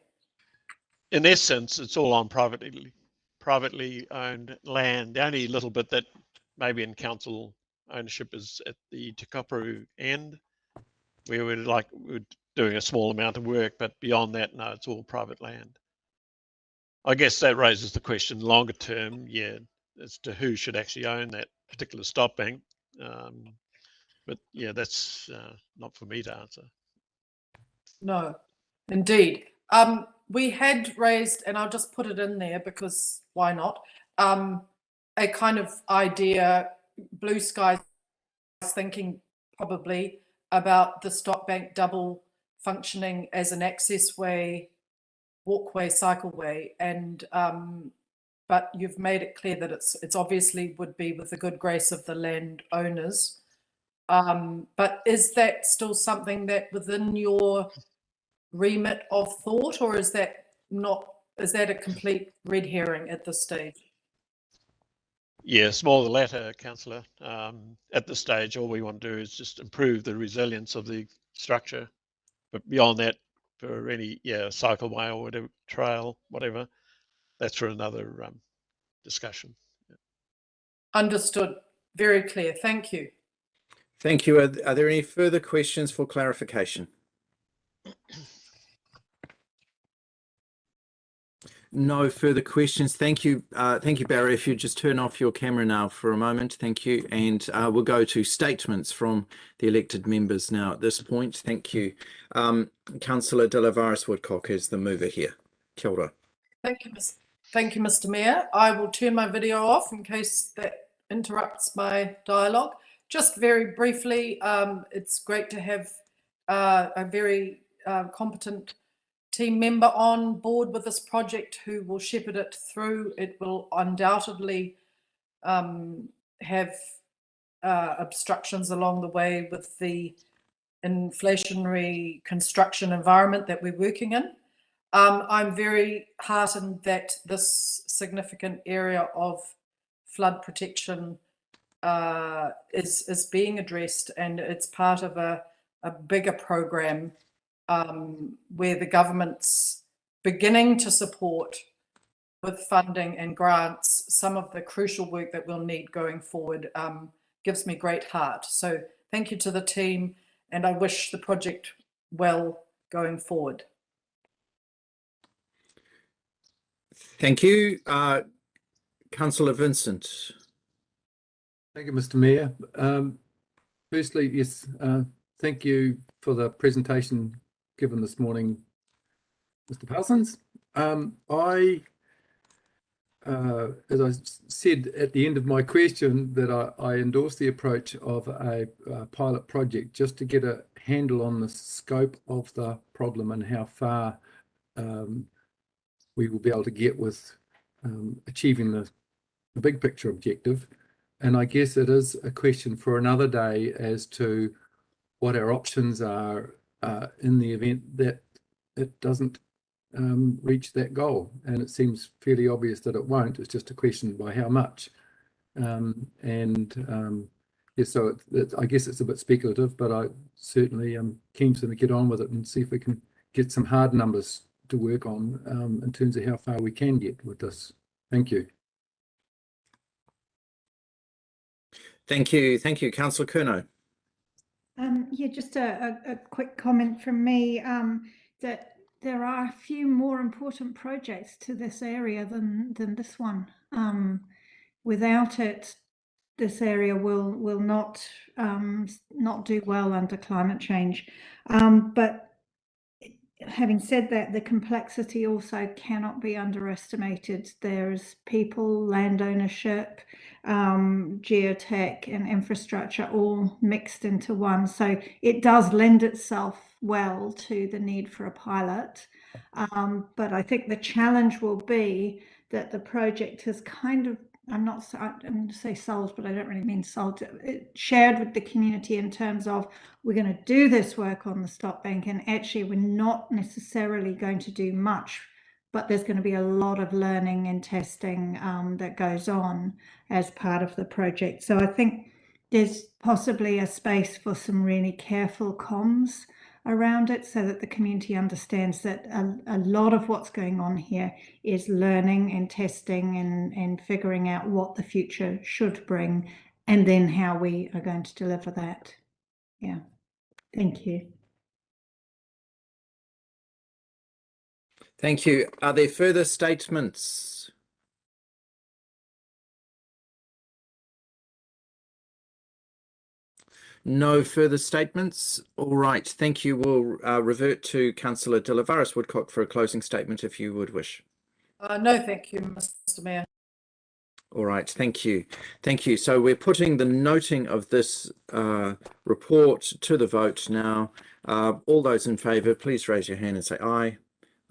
Speaker 12: In essence, it's all on privately owned land. The only little bit that maybe in council ownership is at the Tecoporo end, where we're doing a small amount of work, but beyond that, no, it's all private land. I guess that raises the question longer term, yeah, as to who should actually own that particular stop bank. But yeah, that's not for me to answer.
Speaker 5: No, indeed. We had raised, and I'll just put it in there because why not, a kind of idea, blue skies thinking probably about the stop bank double functioning as an access way, walkway, cycleway, and but you've made it clear that it's obviously would be with the good grace of the landowners. But is that still something that within your remit of thought, or is that a complete red herring at this stage?
Speaker 12: Yeah, it's more the latter, Councillor. At this stage, all we want to do is just improve the resilience of the structure. But beyond that, for any cycleway or whatever, trail, whatever, that's for another discussion. Yeah.
Speaker 5: Understood. Very clear. Thank you.
Speaker 1: Thank you. Are there any further questions for clarification? No further questions. Thank you. Thank you, Barry. If you just turn off your camera now for a moment. Thank you. And we'll go to statements from the elected members now at this point. Thank you. Councillor De La Varis-Woodcock is the mover here. Kia ora.
Speaker 5: Thank you, Mr. Mayor. I will turn my video off in case that interrupts my dialogue. Just very briefly, it's great to have a very competent team member on board with this project who will shepherd it through. It will undoubtedly have obstructions along the way with the inflationary construction environment that we're working in. I'm very heartened that this significant area of flood protection is being addressed, and it's part of a bigger program where the government's beginning to support with funding and grants some of the crucial work that we'll need going forward. Gives me great heart. So thank you to the team, and I wish the project well going forward.
Speaker 1: Thank you. Councillor Vincent.
Speaker 4: Thank you, Mr. Mayor. Firstly, yes, thank you for the presentation given this morning, Mr. Parsons. As I said at the end of my question, that I endorse the approach of a pilot project just to get a handle on the scope of the problem and how far we will be able to get with achieving the big picture objective. And I guess it is a question for another day as to what our options are in the event that it doesn't reach that goal. And it seems fairly obvious that it won't. It's just a question by how much. Yeah, so I guess it's a bit speculative, but I certainly am keen to get on with it and see if we can get some hard numbers to work on in terms of how far we can get with this. Thank you.
Speaker 1: Thank you. Thank you. Councillor Curnow.
Speaker 3: Yeah, just a quick comment from me that there are a few more important projects to this area than this one. Without it, this area will not do well under climate change. But having said that, the complexity also cannot be underestimated. There's people, land ownership, geotech and infrastructure all mixed into one. So it does lend itself well to the need for a pilot. But I think the challenge will be that the project has kind of, I'm going to say sold, but I don't really mean sold, shared with the community in terms of we're going to do this work on the stop bank, and actually we're not necessarily going to do much, but there's going to be a lot of learning and testing that goes on as part of the project. So I think there's possibly a space for some really careful comms around it so that the community understands that a lot of what's going on here is learning and testing and figuring out what the future should bring and then how we are going to deliver that. Yeah, thank you.
Speaker 1: Thank you. Are there further statements? No further statements. All right. Thank you. We'll revert to Councillor de Livaris Woodcock for a closing statement if you would wish.
Speaker 5: No, thank you, Mr. Mayor.
Speaker 1: All right. Thank you. Thank you. So we're putting the noting of this report to the vote now. All those in favour, please raise your hand and say aye.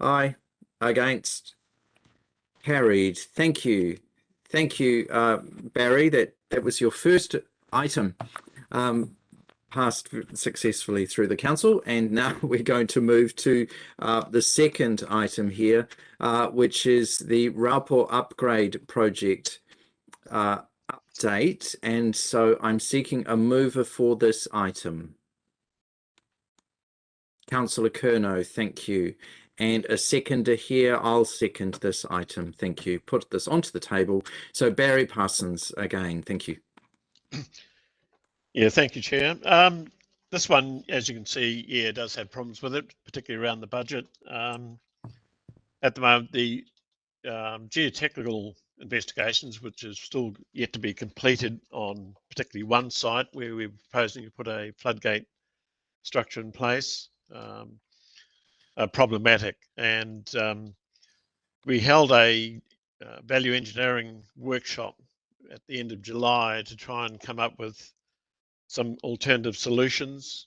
Speaker 1: Aye. Against? Carried. Thank you. Thank you, Barry. That was your first item passed successfully through the council, and now we're going to move to the second item here, which is the Raupo upgrade project update. And so I'm seeking a mover for this item. Councillor Curnow, thank you. And a seconder here. I'll second this item. Thank you. Put this onto the table. So Barry Parsons again. Thank you.
Speaker 12: Yeah, thank you, Chair. This one, as you can see, yeah, does have problems with it, particularly around the budget. At the moment, the geotechnical investigations, which is still yet to be completed on particularly one site where we're proposing to put a floodgate structure in place, are problematic. And we held a value engineering workshop at the end of July to try and come up with some alternative solutions,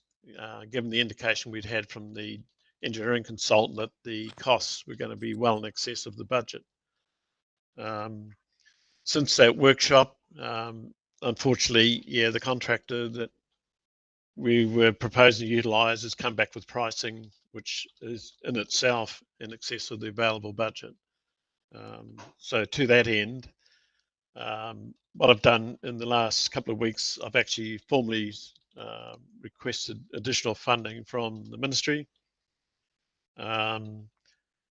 Speaker 12: given the indication we'd had from the engineering consultant that the costs were going to be well in excess of the budget. Since that workshop, unfortunately, yeah, the contractor that we were proposing to utilise has come back with pricing which is in itself in excess of the available budget. So to that end, what I've done in the last couple of weeks, I've actually formally requested additional funding from the ministry. And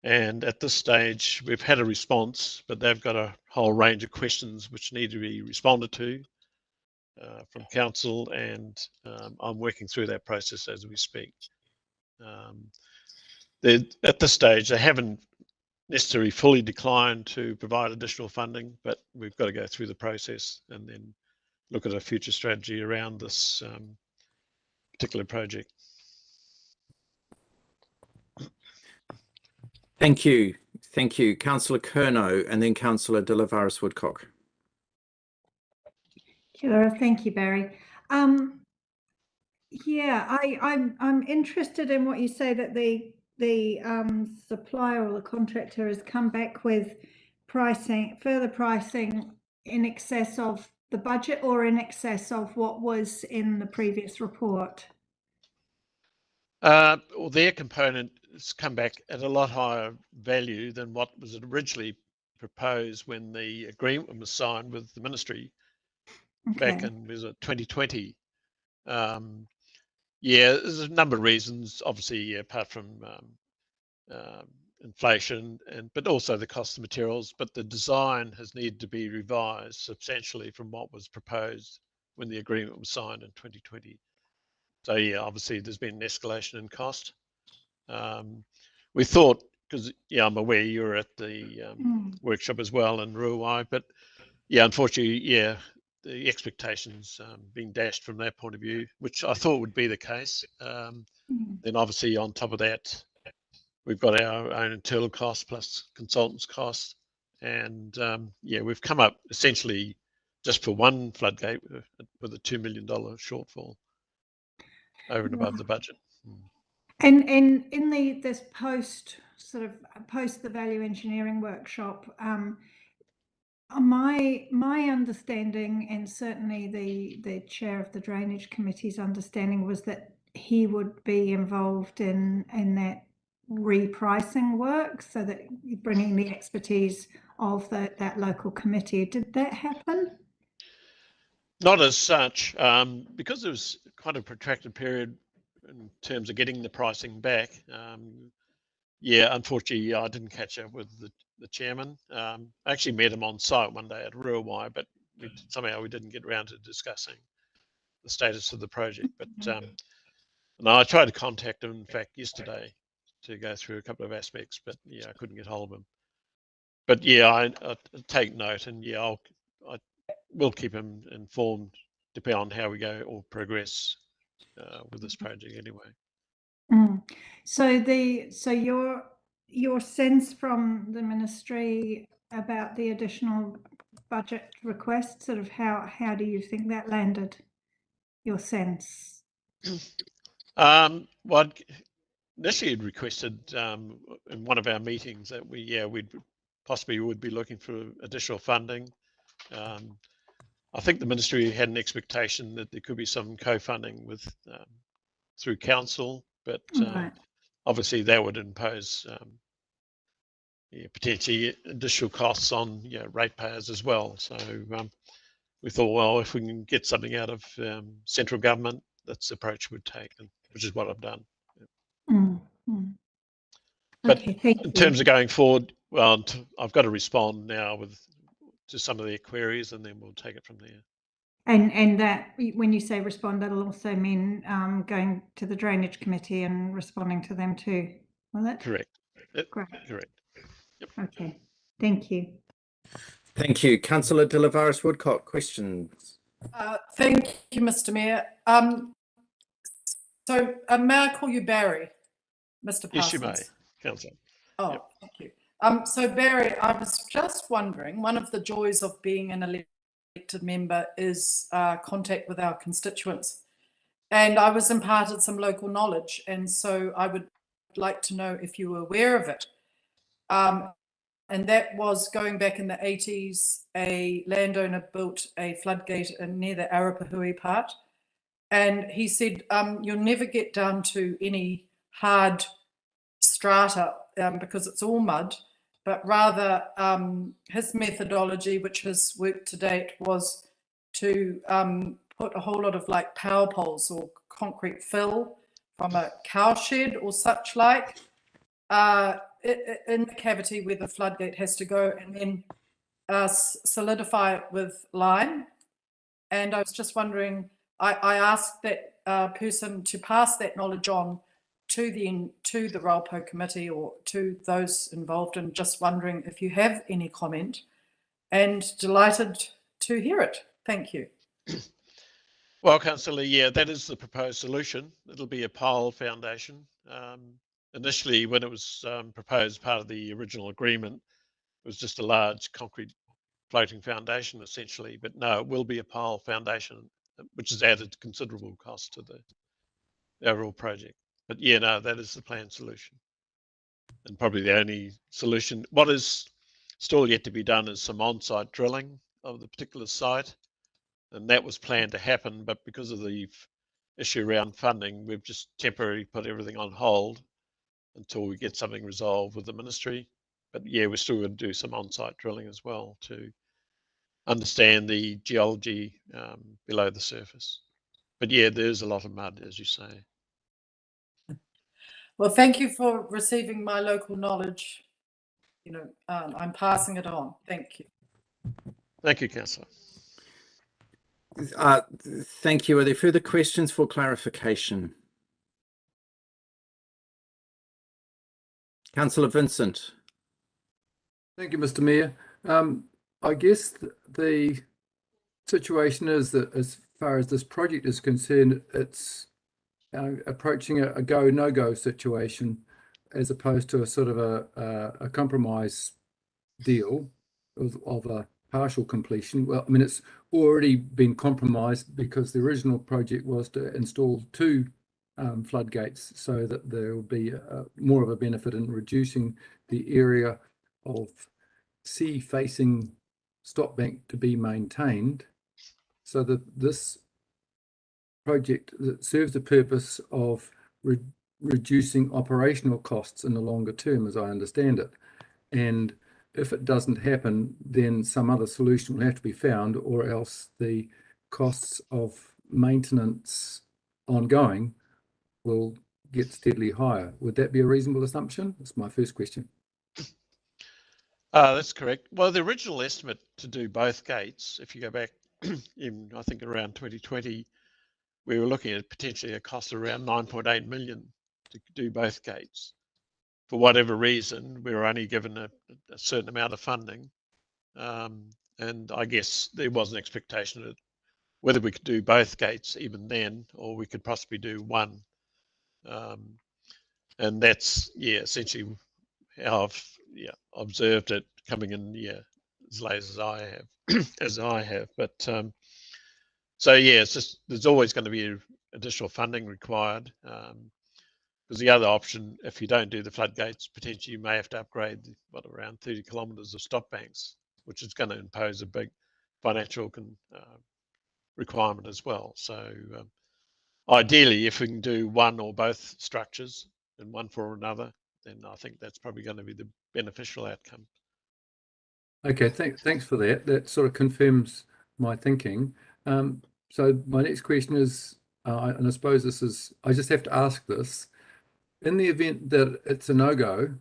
Speaker 12: at this stage, we've had a response, but they've got a whole range of questions which need to be responded to from council, and I'm working through that process as we speak. At this stage, they haven't necessarily fully declined to provide additional funding, but we've got to go through the process and then look at a future strategy around this particular project.
Speaker 1: Thank you. Thank you. Councillor Curnow and then Councillor de Livaris Woodcock.
Speaker 3: Thank you, Barry. Yeah, I'm interested in what you say that the supplier or the contractor has come back with further pricing in excess of the budget or in excess of what was in the previous report.
Speaker 12: Well, their component has come back at a lot higher value than what was originally proposed when the agreement was signed with the ministry back in, was it 2020? Yeah, there's a number of reasons, obviously, apart from inflation, but also the cost of materials. But the design has needed to be revised substantially from what was proposed when the agreement was signed in 2020. So yeah, obviously there's been an escalation in cost. We thought, because yeah, I'm aware you were at the workshop as well in Ruawai, but yeah, unfortunately, yeah, the expectations being dashed from that point of view, which I thought would be the case. Then obviously on top of that, we've got our own internal costs plus consultants' costs, and yeah, we've come up essentially just for one floodgate with a $2 million shortfall over and above the budget.
Speaker 3: And in this post the value engineering workshop, my understanding, and certainly the chair of the drainage committee's understanding, was that he would be involved in that repricing work, so that bringing the expertise of that local committee. Did that happen?
Speaker 12: Not as such, because there was quite a protracted period in terms of getting the pricing back. Yeah, unfortunately, I didn't catch up with the chairman. I actually met him on site one day at Ruawai, but somehow we didn't get around to discussing the status of the project. But no, I tried to contact him, in fact, yesterday to go through a couple of aspects, but yeah, I couldn't get hold of him. But yeah, I take note, and yeah, I will keep him informed depending on how we go or progress with this project anyway.
Speaker 3: So your sense from the ministry about the additional budget request, sort of how do you think that landed? Your sense?
Speaker 12: Well, initially had requested in one of our meetings that we'd possibly would be looking for additional funding. I think the ministry had an expectation that there could be some co-funding with through council, but
Speaker 3: Right.
Speaker 12: obviously that would impose potentially additional costs on ratepayers as well. So we thought, well, if we can get something out of central government, that's the approach we'd take, which is what I've done. But
Speaker 3: Okay, thank
Speaker 12: in
Speaker 3: you.
Speaker 12: terms of going forward, well, I've got to respond now to some of their queries, and then we'll take it from there.
Speaker 3: And that, when you say respond, that'll also mean going to the drainage committee and responding to them too, will it?
Speaker 12: Correct.
Speaker 3: Great.
Speaker 12: Correct. Yep.
Speaker 3: Okay, thank you.
Speaker 1: Thank you. Councillor De Lavaris Woodcock, questions?
Speaker 5: Thank you, Mr. Mayor. So may I call you Barry, Mr. Parsons?
Speaker 12: Yes, you may, Councillor.
Speaker 5: Oh,
Speaker 12: Yep.
Speaker 5: thank you. So Barry, I was just wondering, one of the joys of being an elected member is contact with our constituents. And I was imparted some local knowledge, and so I would like to know if you were aware of it. And that was going back in the 80s, a landowner built a floodgate near the Arapahui part. And he said, you'll never get down to any hard strata because it's all mud, but rather his methodology, which has worked to date, was to put a whole lot of like power poles or concrete fill from a cowshed or such like in the cavity where the floodgate has to go, and then solidify it with lime. And I was just wondering, I asked that person to pass that knowledge on to the Raupo committee or to those involved, and just wondering if you have any comment, and delighted to hear it. Thank you.
Speaker 12: Well, Councillor, yeah, that is the proposed solution. It'll be a pile foundation. Initially, when it was proposed, part of the original agreement, it was just a large concrete floating foundation, essentially. But no, it will be a pile foundation, which has added considerable cost to the overall project. But yeah, no, that is the planned solution, and probably the only solution. What is still yet to be done is some on-site drilling of the particular site, and that was planned to happen, but because of the issue around funding, we've just temporarily put everything on hold until we get something resolved with the ministry. But yeah, we're still going to do some on-site drilling as well to understand the geology below the surface. But yeah, there's a lot of mud, as you say.
Speaker 5: Well, thank you for receiving my local knowledge. You know, I'm passing it on. Thank you.
Speaker 12: Thank you, Councillor.
Speaker 1: Thank you. Are there further questions for clarification? Councillor Vincent.
Speaker 4: Thank you, Mr. Mayor. I guess the situation is that as far as this project is concerned, it's approaching a go, no-go situation as opposed to a sort of a compromise deal of a partial completion. Well, I mean, it's already been compromised because the original project was to install 2 floodgates so that there will be more of a benefit in reducing the area of sea-facing stop bank to be maintained, so that this project that serves the purpose of reducing operational costs in the longer term, as I understand it. And if it doesn't happen, then some other solution will have to be found, or else the costs of maintenance ongoing will get steadily higher. Would that be a reasonable assumption? That's my first question.
Speaker 12: That's correct. Well, the original estimate to do both gates, if you go back in, I think around 2020, we were looking at potentially a cost of around 9.8 million to do both gates. For whatever reason, we were only given a certain amount of funding. And I guess there was an expectation that whether we could do both gates even then, or we could possibly do one. And that's, yeah, essentially how I've observed it coming in, as late as I have, But so yeah, it's just there's always going to be additional funding required. Because the other option, if you don't do the floodgates, potentially you may have to upgrade around 30 kilometres of stop banks, which is going to impose a big financial requirement as well. So ideally, if we can do one or both structures and one for another, then I think that's probably going to be the beneficial outcome.
Speaker 4: Okay, thanks for that. That sort of confirms my thinking. So my next question is, and I suppose this is, I just have to ask this. In the event that it's a no-go,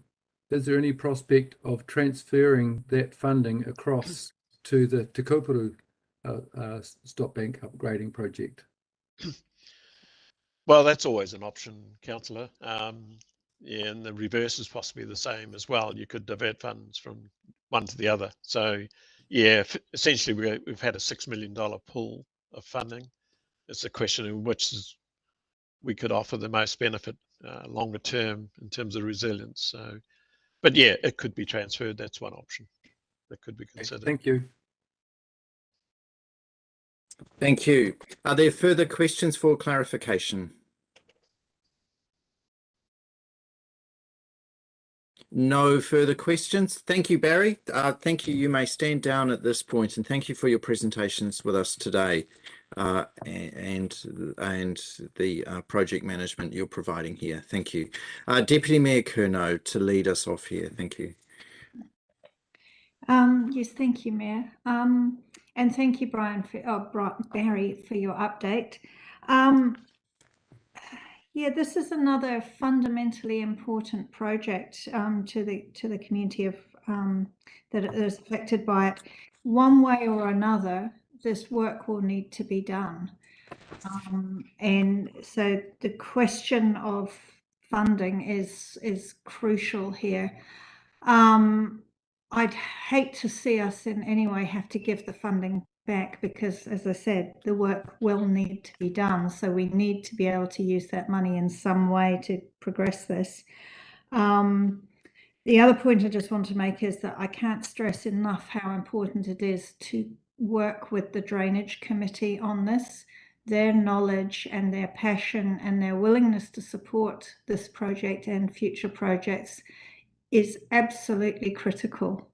Speaker 4: is there any prospect of transferring that funding across to the Tecoporo stop bank upgrading project?
Speaker 12: Well, that's always an option, Councillor. Yeah, and the reverse is possibly the same as well. You could divert funds from one to the other. So, yeah, essentially we've had a $6 million pool of funding. It's a question of which we could offer the most benefit longer term in terms of resilience. So, but yeah, it could be transferred. That's one option that could be considered.
Speaker 4: Thank you.
Speaker 1: Thank you. Are there further questions for clarification? No further questions. Thank you, Barry. Thank you. You may stand down at this point, and thank you for your presentations with us today, and the project management you're providing here. Thank you. Deputy Mayor Curnow to lead us off here. Thank you.
Speaker 3: Yes, thank you, Mayor. And thank you, Barry, for your update. Yeah, this is another fundamentally important project to the community of that is affected by it. One way or another, this work will need to be done. And so the question of funding is crucial here. I'd hate to see us in any way have to give the funding back because, as I said, the work will need to be done. So we need to be able to use that money in some way to progress this. The other point I just want to make is that I can't stress enough how important it is to work with the Drainage Committee on this. Their knowledge and their passion and their willingness to support this project and future projects is absolutely critical.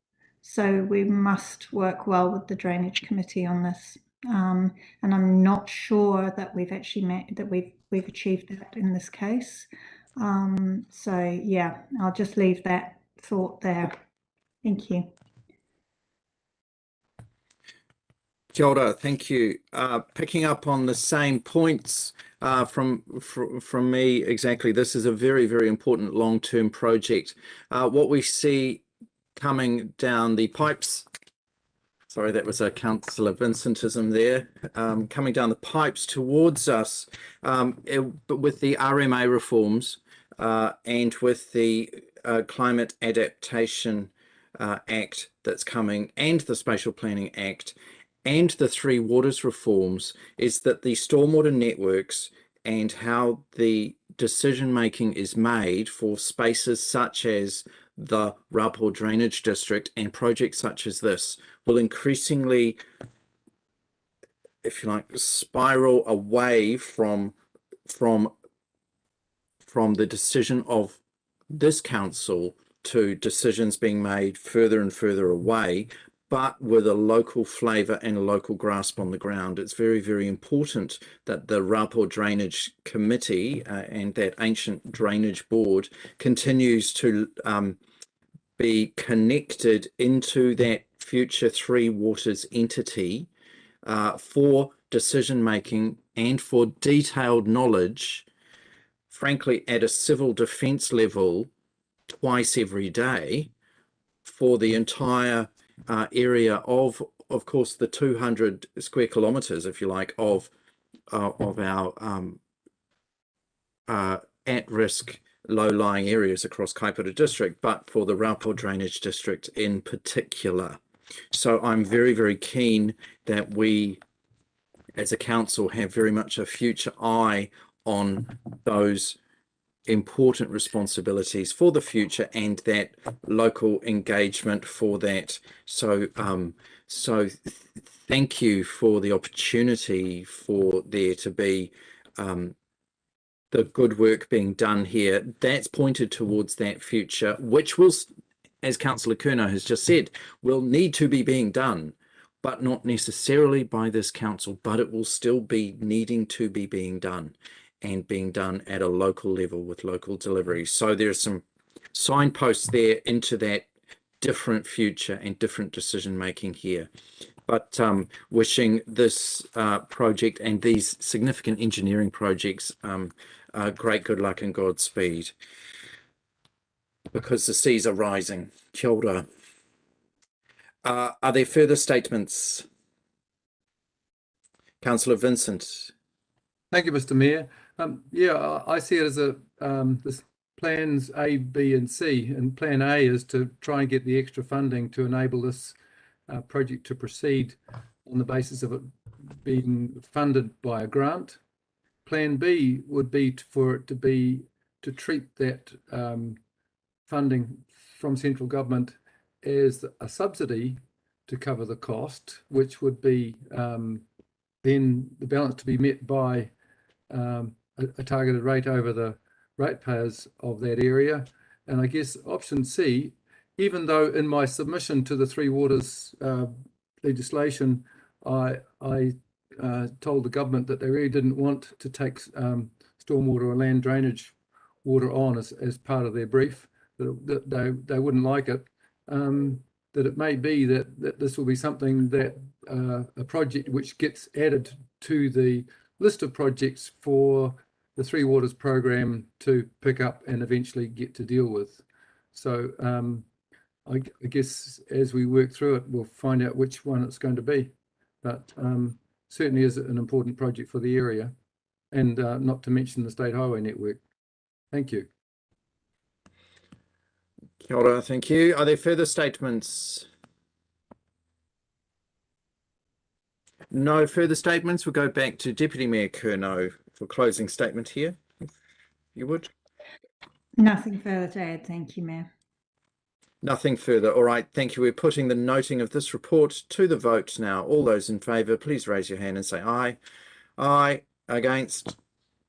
Speaker 3: So we must work well with the Drainage Committee on this. And I'm not sure that we've actually we've achieved that in this case. So yeah, I'll just leave that thought there. Thank you.
Speaker 1: Kia ora, thank you. Picking up on the same points from me, exactly. This is a very, very important long-term project. What we see coming down the pipes, sorry, that was a Councillor Vincentism there, coming down the pipes towards us, but with the RMA reforms and with the Climate Adaptation Act that's coming and the Spatial Planning Act, and the Three Waters reforms, is that the stormwater networks and how the decision making is made for spaces such as the Rapo Drainage District and projects such as this will increasingly, if you like, spiral away from the decision of this council to decisions being made further and further away, but with a local flavour and a local grasp on the ground. It's very, very important that the Rapo Drainage Committee and that ancient drainage board continues to be connected into that future Three Waters entity for decision making and for detailed knowledge, frankly, at a civil defence level twice every day for the entire area of course, the 200 square kilometres, if you like, of our at-risk low-lying areas across Kaihu district, but for the Raupo drainage district in particular. So I'm very, very keen that we, as a council, have very much a future eye on those important responsibilities for the future and that local engagement for that. So thank you for the opportunity for there to be the good work being done here. That's pointed towards that future, which will, as Councillor Curnow has just said, will need to be being done, but not necessarily by this council, but it will still be needing to be being done and being done at a local level with local delivery. So there's some signposts there into that different future and different decision making here. But wishing this project and these significant engineering projects great good luck and Godspeed, because the seas are rising. Kia ora. Are there further statements? Councillor Vincent.
Speaker 4: Thank you, Mr. Mayor. Yeah, I see it as this plans A, B, and C. And plan A is to try and get the extra funding to enable this project to proceed on the basis of it being funded by a grant. Plan B would be for it to treat that funding from central government as a subsidy to cover the cost, which would be then the balance to be met by a targeted rate over the ratepayers of that area. And I guess option C, even though in my submission to the Three Waters legislation, I told the government that they really didn't want to take stormwater or land drainage water on as part of their brief, that they wouldn't like it, that it may be that this will be something that a project which gets added to the list of projects for the Three Waters program to pick up and eventually get to deal with. So I guess as we work through it, we'll find out which one it's going to be. But certainly is an important project for the area, and not to mention the state highway network. Thank you.
Speaker 1: Kia ora, thank you. Are there further statements? No further statements. We'll go back to Deputy Mayor Curnow for closing statement here, if you would.
Speaker 3: Nothing further to add. Thank you, Mayor. Nothing
Speaker 1: further. All right, thank you. We're putting the noting of this report to the vote now. All those in favour, please raise your hand and say aye. Aye. Against?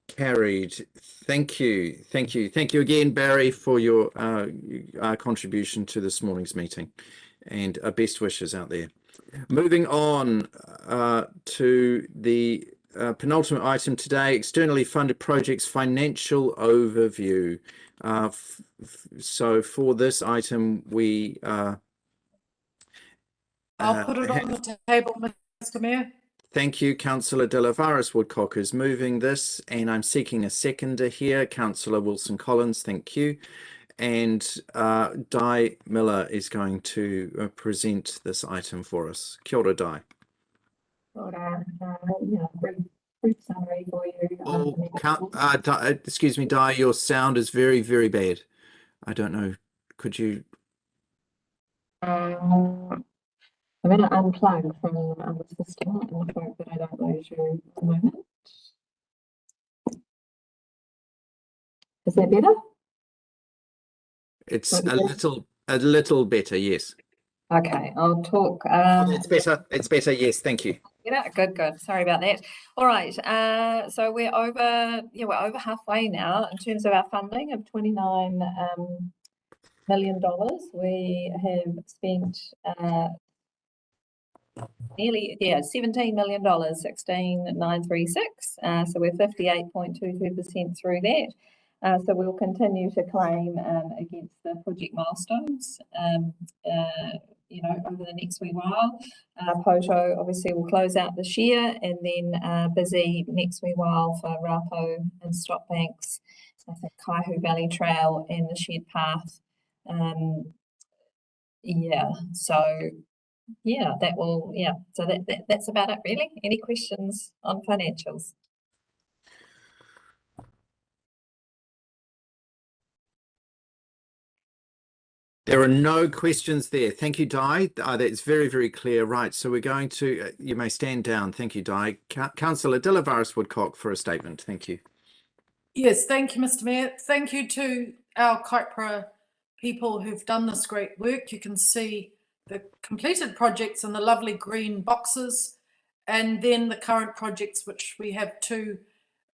Speaker 1: Carried. Thank you. Thank you. Thank you again, Barry, for your contribution to this morning's meeting, and best wishes out there. Moving on to the penultimate item today, externally funded projects financial overview. So for this item, we
Speaker 5: I'll put it on the table, Mr. Mayor.
Speaker 1: Thank you. Councillor De La Varas Woodcock is moving this, and I'm seeking a seconder here. Councillor Wilson Collins, thank you. And Di Miller is going to present this item for us. Kia ora, Di.
Speaker 10: Brief summary for you.
Speaker 1: Excuse me, Di, your sound is very, very bad. I don't know. Could you?
Speaker 10: I'm going to unplug from the system and hope that I don't lose you at the moment. Is that better?
Speaker 1: It's a little better, yes.
Speaker 10: Okay, I'll talk.
Speaker 1: It's better. It's better. Yes, thank you.
Speaker 10: Yeah, good. Sorry about that. All right. So we're over halfway now in terms of our funding of $29 million. We have spent nearly $17 million, 16,936. So we're 58.22% through that. So we'll continue to claim against the project milestones over the next wee while. Poto obviously will close out this year, and then busy next wee while for Raupo and Stop Banks, I think Kaihu Valley Trail and the Shared Path. So that's about it really. Any questions on financials?
Speaker 1: There are no questions there. Thank you, Di. That's very, very clear. Right, so we're going to, you may stand down. Thank you, Di. Councillor Delavaris Woodcock for a statement. Thank you.
Speaker 5: Yes, thank you, Mr. Mayor. Thank you to our Kaipara people who've done this great work. You can see the completed projects in the lovely green boxes, and then the current projects, which we have two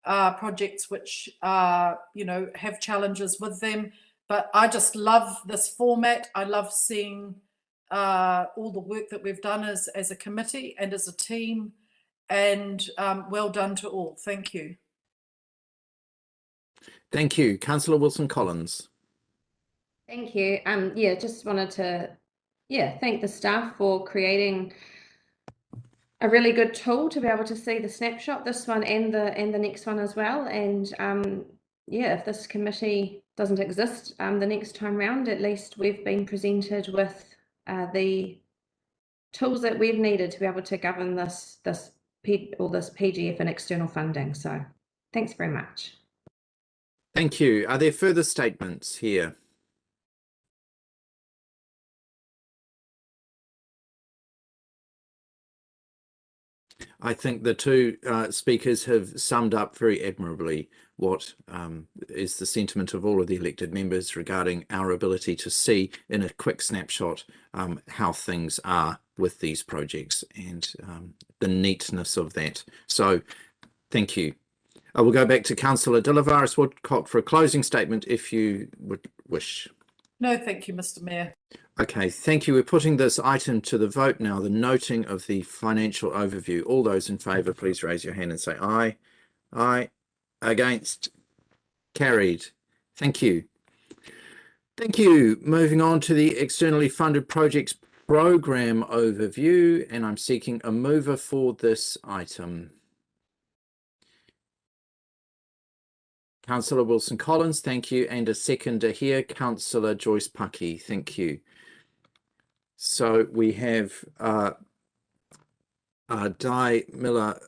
Speaker 5: projects which have challenges with them. But I just love this format. I love seeing all the work that we've done as a committee and as a team, and well done to all. Thank you.
Speaker 1: Thank you. Councillor Wilson-Collins.
Speaker 7: Thank you. Just wanted to thank the staff for creating a really good tool to be able to see the snapshot, this one and the next one as well. And if this committee doesn't exist the next time round, at least we've been presented with the tools that we've needed to be able to govern this PGF and external funding. So thanks very much.
Speaker 1: Thank you. Are there further statements here? I think the two speakers have summed up very admirably what is the sentiment of all of the elected members regarding our ability to see in a quick snapshot how things are with these projects and the neatness of that. So thank you. I will go back to Councillor Delavaris Woodcock for a closing statement if you would wish.
Speaker 5: No, thank you, Mr. Mayor.
Speaker 1: Okay, thank you. We're putting this item to the vote now, the noting of the financial overview. All those in favour, please raise your hand and say aye. Aye. Against? Carried. Thank you. Thank you. Moving on to the externally funded projects programme overview, and I'm seeking a mover for this item. Councillor Wilson-Collins, thank you. And a seconder here, Councillor Joyce Pucky, thank you. So we have Di Miller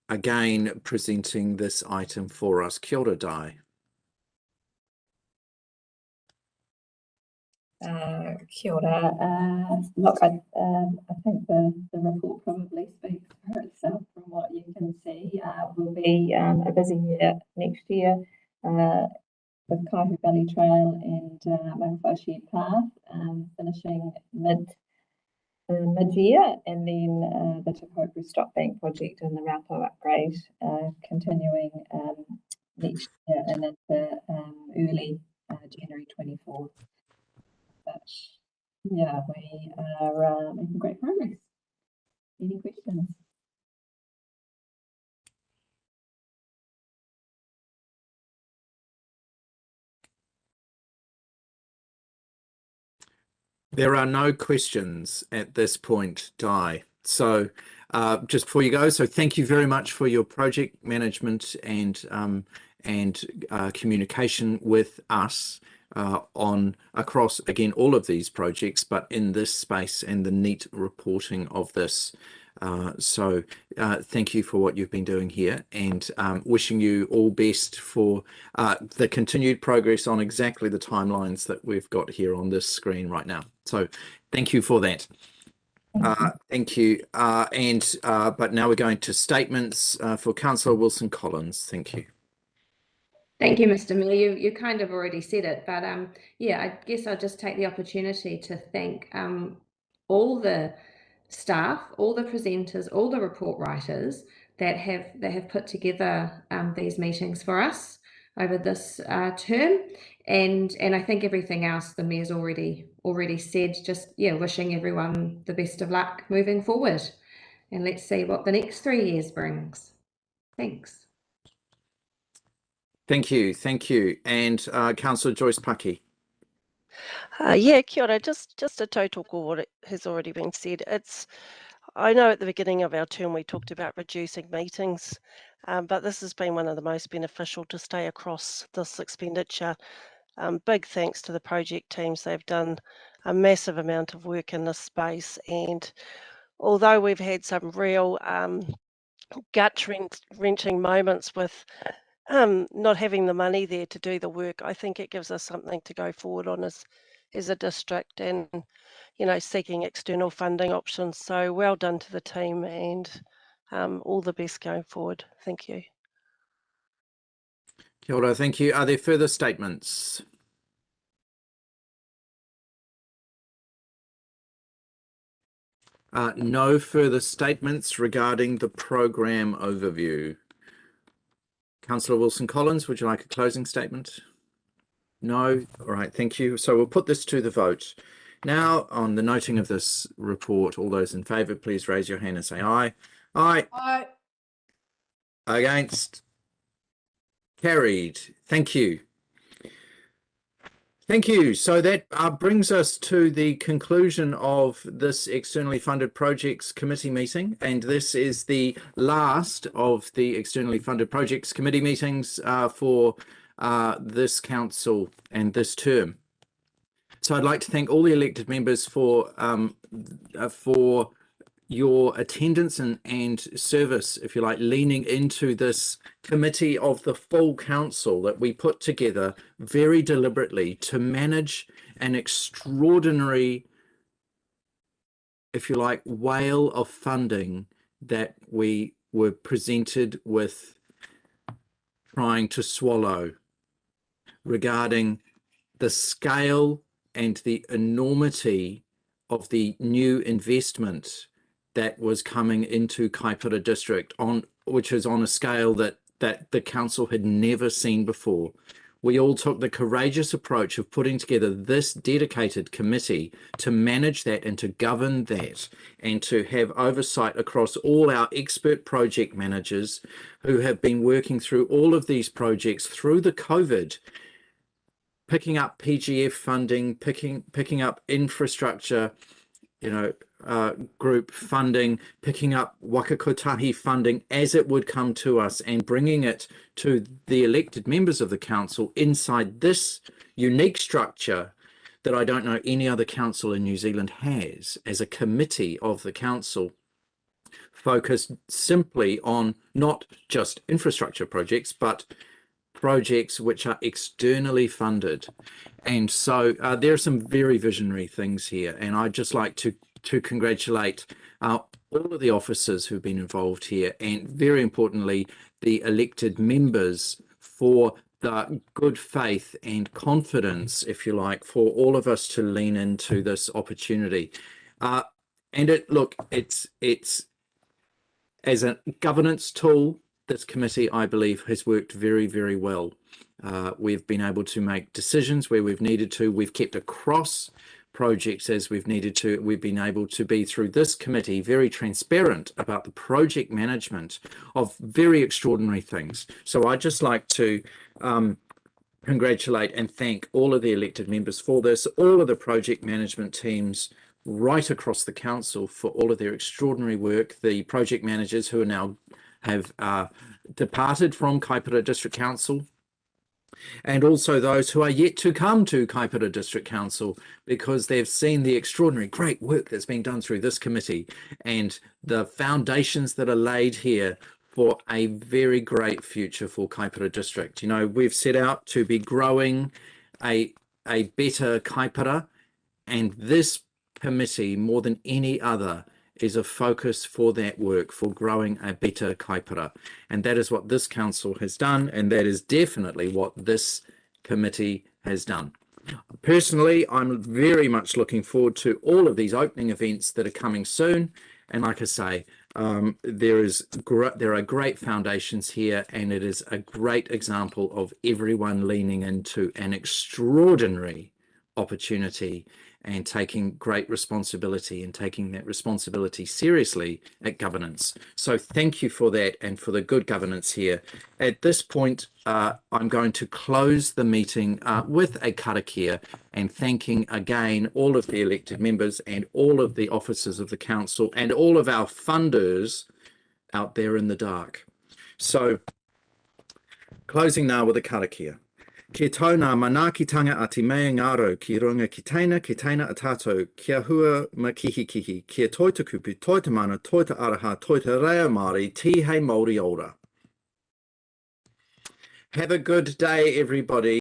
Speaker 1: again presenting this item for us. Kia ora, Di.
Speaker 10: Kia ora. Look, I think the report probably speaks for itself from what you can see. Will be a busy year next year with Kaihu Valley Trail and Maunawhau Shared Path finishing mid-year, and then the Tecoporo Stop Bank project and the Raupo upgrade continuing next year and into early January 24. But yeah, we are making great progress. Any questions?
Speaker 1: There are no questions at this point, Di. So just before you go, so thank you very much for your project management and communication with us on across again all of these projects, but in this space and the neat reporting of this. So thank you for what you've been doing here, and wishing you all best for the continued progress on exactly the timelines that we've got here on this screen right now. So thank you for that. Thank you. But now we're going to statements for Councillor Wilson-Collins. Thank you.
Speaker 7: Thank you, Mr. Mayor. You kind of already said it, but I guess I'll just take the opportunity to thank all the staff, all the presenters, all the report writers that have put together these meetings for us over this term, and I think everything else the Mayor's already said. Just wishing everyone the best of luck moving forward, and let's see what the next 3 years brings. Thanks.
Speaker 1: Thank you, and Councillor Joyce Pucky.
Speaker 9: Yeah, kia ora. Just a tautoko what has already been said. I know at the beginning of our term we talked about reducing meetings, but this has been one of the most beneficial to stay across this expenditure. Big thanks to the project teams. They've done a massive amount of work in this space, and although we've had some real gut-wrenching moments with not having the money there to do the work, I think it gives us something to go forward on as a district, and seeking external funding options. So well done to the team, and all the best going forward. Thank you.
Speaker 1: Kia ora, thank you. Are there further statements? No further statements regarding the program overview. Councillor Wilson-Collins, would you like a closing statement? No? All right, thank you. So we'll put this to the vote. Now, on the noting of this report, all those in favour, please raise your hand and say aye. Aye.
Speaker 5: Aye.
Speaker 1: Against? Carried. Thank you. Thank you. So that brings us to the conclusion of this externally funded projects committee meeting, and this is the last of the externally funded projects committee meetings for this council and this term. So I'd like to thank all the elected members for your attendance and service, if you like, leaning into this committee of the full council that we put together very deliberately to manage an extraordinary, if you like, whale of funding that we were presented with trying to swallow regarding the scale and the enormity of the new investment that was coming into Kaipara District, which is on a scale that the council had never seen before. We all took the courageous approach of putting together this dedicated committee to manage that and to govern that and to have oversight across all our expert project managers who have been working through all of these projects through the COVID, picking up PGF funding, picking up infrastructure, group funding, picking up wakakotahi funding as it would come to us and bringing it to the elected members of the council inside this unique structure that I don't know any other council in New Zealand has, as a committee of the council focused simply on not just infrastructure projects, but projects which are externally funded. And so there are some very visionary things here, and I'd just like to congratulate all of the officers who've been involved here, and very importantly the elected members for the good faith and confidence, if you like, for all of us to lean into this opportunity. And it's as a governance tool, this committee, I believe, has worked very, very well. We've been able to make decisions where we've needed to. We've kept across projects as we've needed to. We've been able to be, through this committee, very transparent about the project management of very extraordinary things. So I'd just like to congratulate and thank all of the elected members for this, all of the project management teams right across the council for all of their extraordinary work, the project managers who are now have departed from Kaipara District Council, and also those who are yet to come to Kaipara District Council because they've seen the extraordinary great work that's been done through this committee and the foundations that are laid here for a very great future for Kaipara District. We've set out to be growing a better Kaipara, and this committee, more than any other, is a focus for that work, for growing a better Kaipara. And that is what this council has done, and that is definitely what this committee has done. Personally, I'm very much looking forward to all of these opening events that are coming soon. And like I say, there are great foundations here, and it is a great example of everyone leaning into an extraordinary opportunity and taking great responsibility and taking that responsibility seriously at governance. So thank you for that and for the good governance here. At this point, I'm going to close the meeting with a karakia and thanking again all of the elected members and all of the officers of the council and all of our funders out there in the dark. So closing now with a karakia. Kia tau ngā manaakitanga a te mea ngaro ki runga ki teina a tātou, kia hua makihikihi, kia toi te kupu, toi te mana, toi te araha, toi te reo Māori, ti hei Māori ora. Have a good day, everybody.